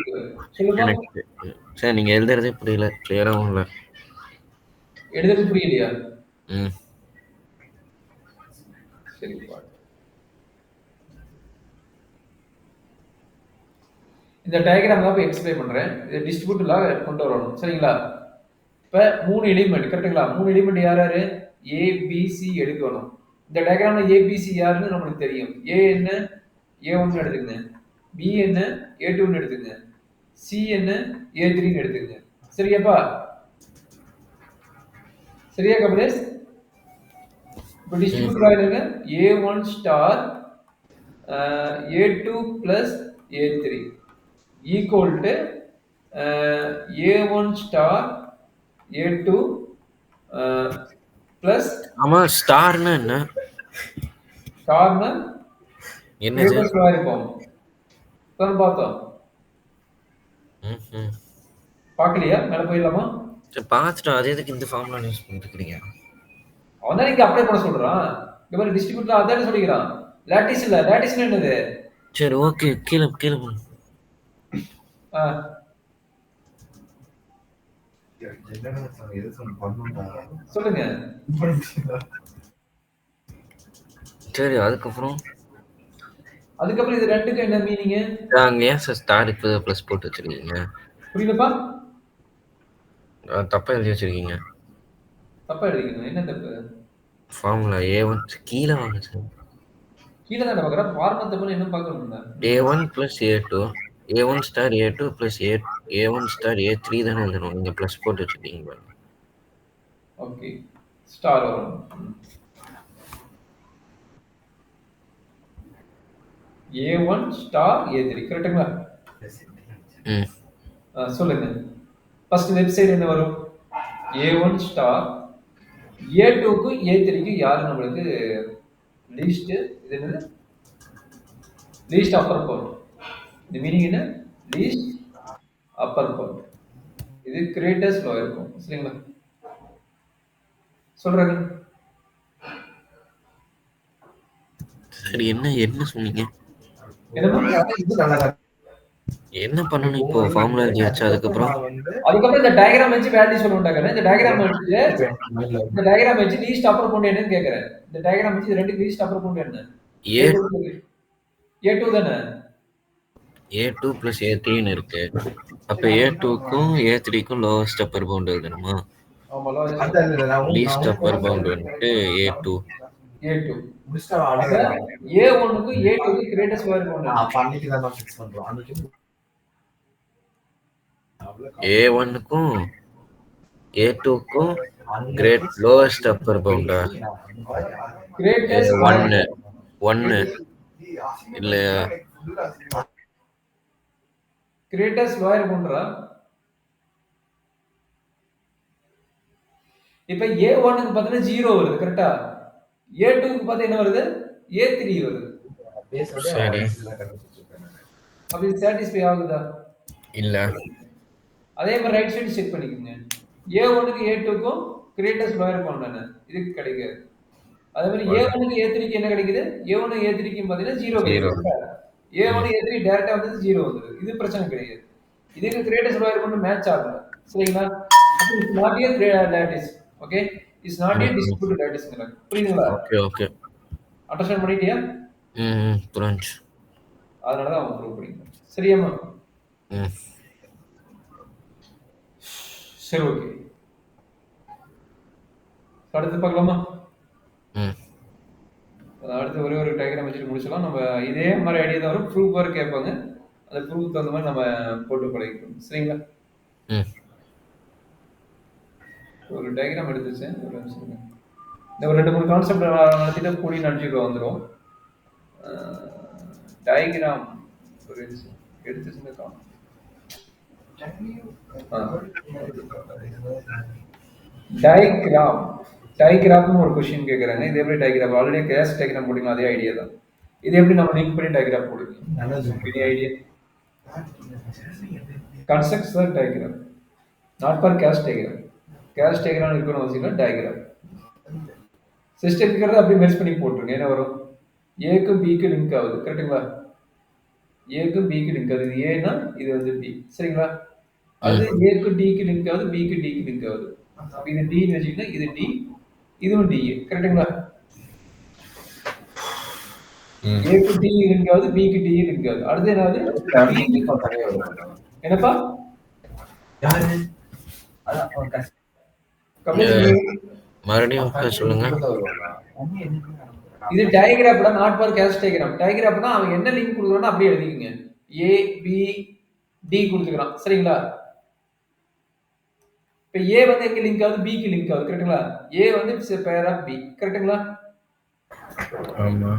சொல்லுங்க. சார் நீங்க எழுதுறதே புரியல. கிளியராவும் இல்ல. எழுதுறது புரியலையா? சரி பாரு. இந்த டயகிராம் தான் எக்ஸ்பிளைன் பண்றேன். இதை டிஸ்ட்ரிபியூட்டிவ் லா கொண்டு வரணும். சரிங்களா? இப்ப 3 எலிமெண்ட் கரெக்ட்டுங்களா? 3 எலிமெண்ட் யார் யாரு? A B C எடுக்கணும். இந்த டயகிராம்ல A B C யாருன்னு நமக்கு தெரியும். A என்ன? A1 எடுத்துக்கங்க. B என்ன? A2 எடுத்துக்கங்க. C என்ன? A3 எடுத்துக்கங்க. சரியாப்பா? சரியா கபிலேஷ்? இப்போ டிஸ்ட்ரிபியூட்டிவ் லா என்னங்க? A1 star A2 plus A3 equal to A1 star A2 plus ஆமா ஸ்டார்னா என்ன? ஸ்டார்னா என்ன சார்? Lower bound. தான் பார்த்தோம். பார்க்கலையா? மேல போயிடலாமா? சரி பார்த்துட்டோம். அது எதுக்கு இந்த ஃபார்முலா யூஸ் பண்ணிட்டு இருக்கீங்க? அவன் தான் இங்க அப்ளை பண்ண சொல்றான். இந்த மாதிரி டிஸ்ட்ரிபியூட்ல அதானே சொல்லிக்கிறான். லாட்டிஸ் இல்ல. லாட்டிஸ்னா என்னது? சரி ஓகே, கீழே கீழே போங்க. ஆ, சொல்லுங்க. சரி அதுக்கப்புறம் அதுக்கப்புறம் இது 2க்கும் என்ன மீனிங்? அங்கே ஏன் சார் ஸ்டார் இப்போ ப்ளஸ் போட்டு வச்சிருக்கீங்க? புரியலப்பா? தப்பா எழுதி வச்சிருக்கீங்க. தப்பா எழுதிக்கணும். என்ன தப்பு? ஃபார்முலா A1 கீழே வாங்க சார். கீழே தானே பார்க்குறேன். ஃபார்மட் தப்புன்னு இன்னும் பார்க்கணும்ல. A1 plus A2 A1 star A2 plus A1 star A3 தானே எழுதணும். நீங்கள் ப்ளஸ் போட்டு வச்சுருக்கீங்க பாருங்க. ஓகே. ஸ்டார் வரும். A1 ஸ்டார் A3 கரெக்ட்டுங்களா? ம் சொல்லுங்க. ஃபர்ஸ்ட் வெப்சைட் என்ன வரும்? A1 ஸ்டார் A2க்கும் A3க்கும் யாரு நம்மளுக்கு லீஸ்ட்? இது என்னது? Least upper bound. இந்த மீனிங் என்ன? Least upper bound. இது கிரேட்டஸ்ட் லோ இருக்கும். சரிங்களா? சொல்றேங்க. சரி என்ன என்ன சொன்னீங்க? என்னமா? என்ன பண்ணணும் இப்போ? ஃபார்முலா எழுதி வச்சு அதுக்கப்புறம் அதுக்கப்புறம் இந்த டயகிராம் வச்சு வேல்யூ சொல்லுவாங்க. இந்த டயகிராம் வச்சு லீஸ்ட் அப்பர் பவுண்ட் என்னன்னு கேக்குறேன். இந்த டயகிராம் வச்சு ரெண்டுக்கு லீஸ்ட் அப்பர் பவுண்ட் என்ன? A2 தானே? A2 ப்ளஸ் A3ன்னு இருக்கு. அப்போ A2க்கும் A3க்கும் லோவஸ்ட் அப்பர் பவுண்ட் எழுதணுமா? லீஸ்ட் அப்பர் பவுண்ட் வந்துட்டு A2. A2 A1க்கும் A2க்கும் கிரேட்டஸ்ட் லோயர் பவுண்ட். A1க்கும் A2க்கும் கிரேட் லோவஸ்ட் அப்பர் பவுண்டா? கிரேட்டஸ்ட் 1 இல்லையா? கிரேட்டஸ்ட் லோயர் பவுண்டரா? இப்ப A1க்கு பார்த்தீங்கன்னா 0 வருது கரெக்ட்டா? A2க்கு பார்த்தா என்ன வருது? A3 வருது. சரி. அப்ப இது சாட்டிஸ்ஃபை ஆகுதா? இல்ல. அதே மாதிரி ரைட் சைடு செக் பண்ணிக்கோங்க. A1க்கு A2க்கும் கிரேட்டஸ்ட் லோயர் பவுண்ட் என்ன? இதுக்கு கிடைக்காது. அதே மாதிரி A1க்கு A3க்கு என்ன கிடைக்குது? A1 A3க்கு பார்த்தீங்கன்னா 0 கிடைக்குது. A1 A3 டைரக்டா வந்து 0 வந்துருது. இது பிரச்சனை கிடையாது. இதுக்கு கிரேட்டஸ்ட் லோயர் பவுண்ட் மேட்ச் ஆகல. சரிங்களா? It's not a lattice. Okay? It's not a distributed lattice. புரியுதுங்களா? Okay okay. அண்டர்ஸ்டாண்ட் பண்ணிட்டியா? புரிஞ்சு. அதனால தான் அவன் ப்ரூவ் பண்ணிக்கிறான். சரியாம்மா? சரி ஓகே. அடுத்து பார்க்கலாமா? அடுத்து ஒரே ஒரு டயக்ராம் வச்சுட்டு முடிச்சலாம். நம்ம இதே மாதிரி ஐடியா தான் வரும். ப்ரூஃப் வேறு கேட்பாங்க. அந்த ப்ரூஃப் தகுந்த மாதிரி நம்ம போட்டு பழகிக்கணும். சரிங்களா? ஒரு டயக்ராம் எடுத்து வச்சேன். ஒரு நிமிஷம். இந்த ஒரு 2 3 கான்செப்ட் நடத்திட்டு கூடி நடிச்சுட்டு வந்துடும். டயக்ராம் ஒரு எடுத்து வச்சுருக்கோம். டயக்ராம்னு ஒரு கொஸ்டின் கேட்குறாங்க. இது எப்படி டயக்ராம்? ஆல்ரெடி கேஸ் டயக்ராம் போடுங்க. அதே ஐடியா தான். இது எப்படி நம்ம லிங்க் பண்ணி டயக்ராம் போடுங்க? பெரிய ஐடியா. கன்ஸ்ட்ரக்ட்ஸ் தான் diagram. Not for Hasse diagram. Hasse diagram இருக்கணும் அவசியம் இல்லை. டயக்ராம் சிஸ்டம் இருக்கிறத அப்படியே மெர்ஜ் பண்ணி போட்டுருங்க. என்ன வரும்? ஏக்கும் பிக்கு லிங்க் ஆகுது. கரெக்டுங்களா? ஏக்கும் பிக்கு லிங்க் ஆகுது. இது ஏன்னா இது வந்து பி. சரிங்களா? அது ஏக்கு டிக்கு லிங்க் ஆகுது. பிக்கு டிக்கு லிங்க் ஆகுது. இது டின்னு வச்சுக்கிட்டா இது டி, இதுவும் டி. கரெக்டுங்களா? ஏக்கு டி லிங்க் ஆகுது. பிக்கு டி லிங்க் ஆகுது. அடுத்து என்னது? என்னப்பா? மறுபடியும் சொல்லுங்க. இது டயக்ராம்ல நாட் ஃபார் கேஸ் டயக்ராம். டயக்ராம்னா அவன் என்ன லிங்க் கொடுக்குறானோ அப்படியே எழுதிக்கங்க. ஏ பி டி கொடுத்துக்கிறான். சரிங்களா? இப்போ ஏ வந்து எங்க லிங்க் ஆகுது? பிக்கு லிங்க் ஆகுது. கரெக்ட்டுங்களா? ஏ வந்து it's a pair of b. கரெக்ட்டுங்களா? ஆமா.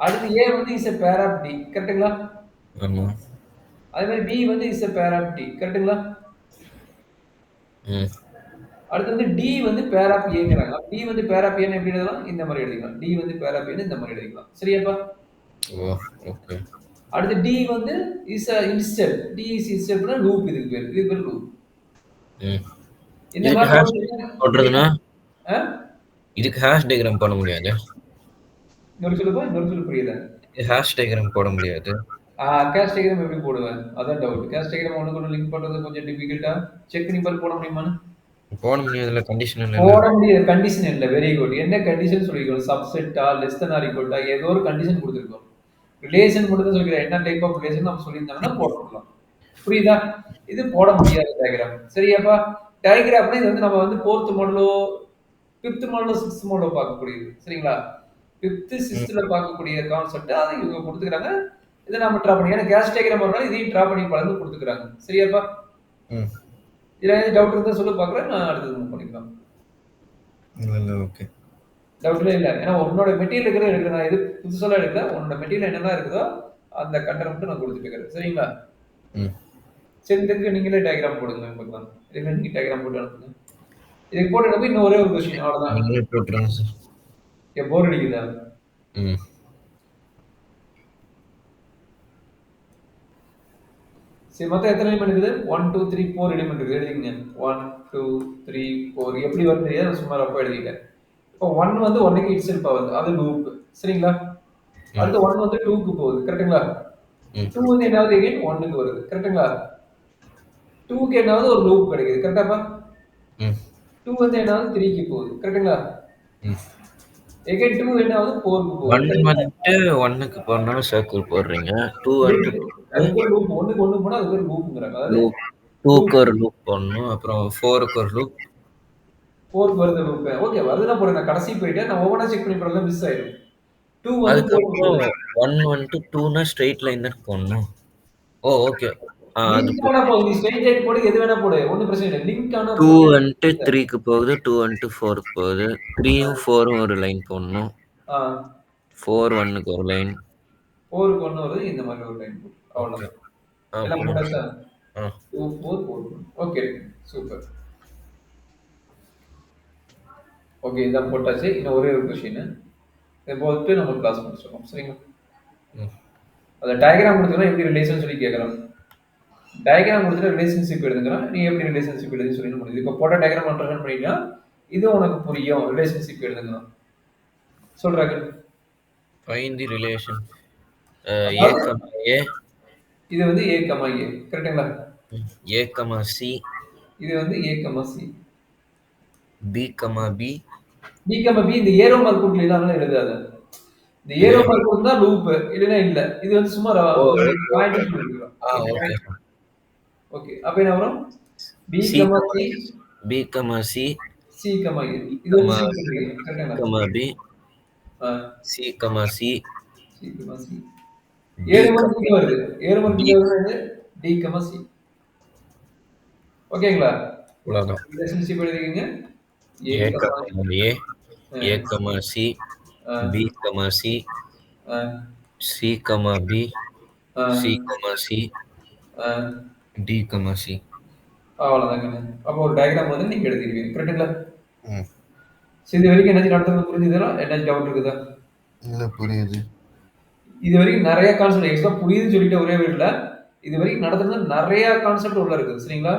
அடுத்து ஏ வந்து is a pair of d. கரெக்ட்டுங்களா? ஆமா. அதே மாதிரி b வந்து is a pair of d. கரெக்ட்டுங்களா? அடுத்து வந்து டி வந்து பேர் ஆஃப் ஏங்கிறாங்க. டி வந்து பேர் ஆஃப் ஏன்னு எப்படி எழுதலாம்? இந்த மாதிரி எழுதிக்கலாம். டி வந்து பேர் ஆஃப் ஏன்னு இந்த மாதிரி எழுதிக்கலாம். சரியாப்பா? ஓகே. அடுத்து டி வந்து is a instead. D is insteadனா லூப். இதுக்கு பேர் லூப். இந்த மாதிரி போடுறதுனா இதுக்கு ஹாஷ் டயக்ராம் பண்ண முடியாது. இன்னொரு சொல்லு புரியல. ஹேஷ் டயக்ராம் போட முடியாது. கேஷ் டயக்ராம் எப்படி போடுவேன்? அதான் டவுட். கேஷ் டயக்ராம் ஒண்ணுக்கு ஒண்ணு லிங்க் பண்றது கொஞ்சம் டிஃபிகல்ட்டா? செக் பண்ணி பாரு போட முடியுமான்னு? போட முடியாதுல, கண்டிஷன் இல்லல்ல. போட முடியாது. கண்டிஷன் இல்ல. Very good. என்ன கண்டிஷன் சொல்லிருக்கணும்? சப்செட்டா, லெஸ் தென் ஆர் ஈக்குவல் ஏதோ ஒரு கண்டிஷன் குடுத்திருக்கோம். ரிலேஷன் மட்டும் தான் சொல்லிக்கிறேன். என்ன டைப் ஆஃப் ரிலேஷன் நம்ம சொல்லியிருந்தாங்கன்னா போட்டுறலாம். புரியுதா? இது போட முடியாத டயகிராம். சரியாப்பா? டயகிராம்னா இது வந்து நம்ம வந்து 4த் மாடலோ, 5த் மாடலோ, 6த் மாடலோ பார்க்கக்கூடியது. சரிங்களா? 5த், 6த்ல பார்க்கக்கூடிய கான்செப்ட் அது இவங்க குடுத்துக்கிறாங்க. இத நாம ட்ரா பண்ணி ஏன்னா கேஸ் டயகிராம் வரனால இதையும் ட்ரா பண்ணி பழகு குடுத்துக்கிறாங்க. சரியாப்பா? ம். இதுல ஏதாவது டவுட் இருந்தா சொல்லு பார்க்குறேன். நான் அடுத்தது மூவ் பண்ணிக்கலாம். இல்ல, ஓகே. டவுட்லே இல்ல. ஏன்னா உன்னோட மெட்டீரியல் இருக்கிறத எடுக்கிறேன். நான் எது புதுசாலாம் எடுக்கல. உன்னோட மெட்டீரியல் என்னலாம் இருக்குதோ, அந்த கன்டென்ட் மட்டும் நான் குடுத்துட்டு இருக்கிறேன். சரிங்களா? ம். சரி இதுக்கு நீங்களே டயகிராம் போடுங்க பார்க்கலாம். இதுக்கு நீங்க டயகிராம் போட்டு அனுப்புங்க. இதுக்கு போட்டு அனுப்பி இன்னும் ஒரே ஒரு கொஸ்டின் அவ்வளவுதான். நீங்களே போட்டுருங்க சார். போர் அடிக்குதா? ம். சரி மொத்தம் எத்தனை எலிமெண்ட் இருக்குது? 1, 2, 3, 4 எலிமெண்ட் இருக்குது. எழுதிக்கங்க. 1, 2, 3, 4 எப்படி வருது தெரியாது. நான் சும்மா ரப்பா எழுதிட்டேன். இப்போ 1 வந்து 1க்கு இட் செல்ஃப் ஆகுது. அது லூப். சரிங்களா? அடுத்து 1 வந்து 2க்கு போகுது. கரெக்ட்டுங்களா? 2 வந்து என்ன ஆகுது அகைன் 1க்கு வருது. கரெக்ட்டுங்களா? 2க்கு என்ன ஆகுது ஒரு லூப் கிடைக்குது. கரெக்ட்டாப்பா? 2 வந்து என்ன ஆகுது 3க்கு போகுது. கரெக்ட்டுங்களா? அகைன் 2 என்ன ஆகுது 4க்கு போகுது. 1 வந்துட்டு 1க்கு போறனால சர்க்கிள் போடுறீங்க. 2 வந்துட்டு அது பேர் லூப். 1க்கு 1 போனா அது பேர் லூப்ங்கறாங்க. அதாவது லூப். 2க்கு ஒரு லூப் போடணும். அப்புறம் 4க்கு ஒரு லூப். 4க்கு வருது லூப். ஓகே வருதுன்னா போடுங்க. நான் கடைசி போயிட்டேன். நான் ஒவ்வொன்றா செக் பண்ணி போறதுல மிஸ் ஆயிடும். 2 வந்து 4க்கு அதுக்கப்புறம் போகுது. 1 வந்துட்டு 2னா ஸ்ட்ரெயிட் லைன் தான் போடணும். ஓ, ஓகே. அது லிங்க் ஆனா போகுது. நீ ஸ்ட்ரெயிட் லைன் போடு எது வேணா போடு. ஒண்ணும் பிரச்சனை இல்ல. லிங்க் ஆனா 2 போடு. வந்துட்டு 3க்கு போகுது. 2 வந்துட்டு 4க்கு போகுது. 3யும் 4ம் ஒரு லைன் போடணும். ஆ 4 1க்கு ஒரு லைன். 4க்கு 1 வருது. இந்த மாதிரி ஒரு லைன் போடு. ஓகே. அவ்வளவுதான். எல்லாம் முடிஞ்சுச்சு. போட்டாச்சா? ஆ. 2, 4, 4. ஓகே. சூப்பர். ஓகே இதான் போட்டாச்சு. இன்னும் ஒரே ஒரு கொஸ்டின். இதை போட்டு நம்ம கிளாஸ் முடிச்சிடலாம். சரிங்களா? ம். அந்த டயகிராம் கொடுத்தா எப்படி ரிலேஷன் சொல்லி கேட்கலாம். டயகிராம் கொடுத்துட்டு ரிலேஷன்ஷிப் எழுதுங்கிறான். நீ எப்படி ரிலேஷன்ஷிப் எழுதி சொல்லி முடியுது. இப்போ போட்ட டயகிராம் அண்டர்ஸ்டாண்ட் பண்ணிட்டா இது உனக்கு புரியும். ரிலேஷன்ஷிப் எழுதுங்கிறான். சொல்றாங்க. ஃபைண்ட் தி ரிலேஷன் A, அதாவது A, இது வந்து A, A. கரெக்ட்டுங்களா? A, C, இது வந்து A, C. B, B. B, B இந்த ஏரோ மார்க் கொடுக்கல எழுதாத. இந்த ஏரோ மார்க் கொடுத்தா லூப் இல்லைன்னா இல்ல. இது வந்து சும்மா ஓ, ஒரு ஓகே, பாயிண்ட் ஓகே. சொல்லிருக்கோம். ஓகே. ஓகே. அப்ப என்ன வரும்? B, C, B, C, C, A. இது வந்து C கரெக்ட்டுங்களா? B, ஆ C, C, C, C. D, ஏழு மார்க் இங்க வருது. 7 மார்க் D. இங்க வருது. D, C. ஓகேங்களா? அவ்வளவுதான். ரிலேஷன்ஷிப் எழுதிக்கங்க. A, A, A. A, C, B, C, ஆ C, B, ஆ C, C, ஆ D, C. அவ்வளோதாங்க. அப்போ ஒரு டயகிராம் வந்து நீங்க எழுதிருவீங்க. கரெக்ட்டுங்களா? ம். சரி இது வரைக்கும் என்னாச்சும் நடத்துறது புரிஞ்சுதுன்னா என்னாச்சும் டவுட் இருக்குதா? இல்ல, புரியுது. இது வரைக்கும் நிறைய கான்செப்ட் எக்ஸ்ட்ரா புரியுதுன்னு சொல்லிட்டு ஒரே வீட்ல இது வரைக்கும் நடத்துறது நிறைய கான்செப்ட் உள்ள இருக்குது. சரிங்களா?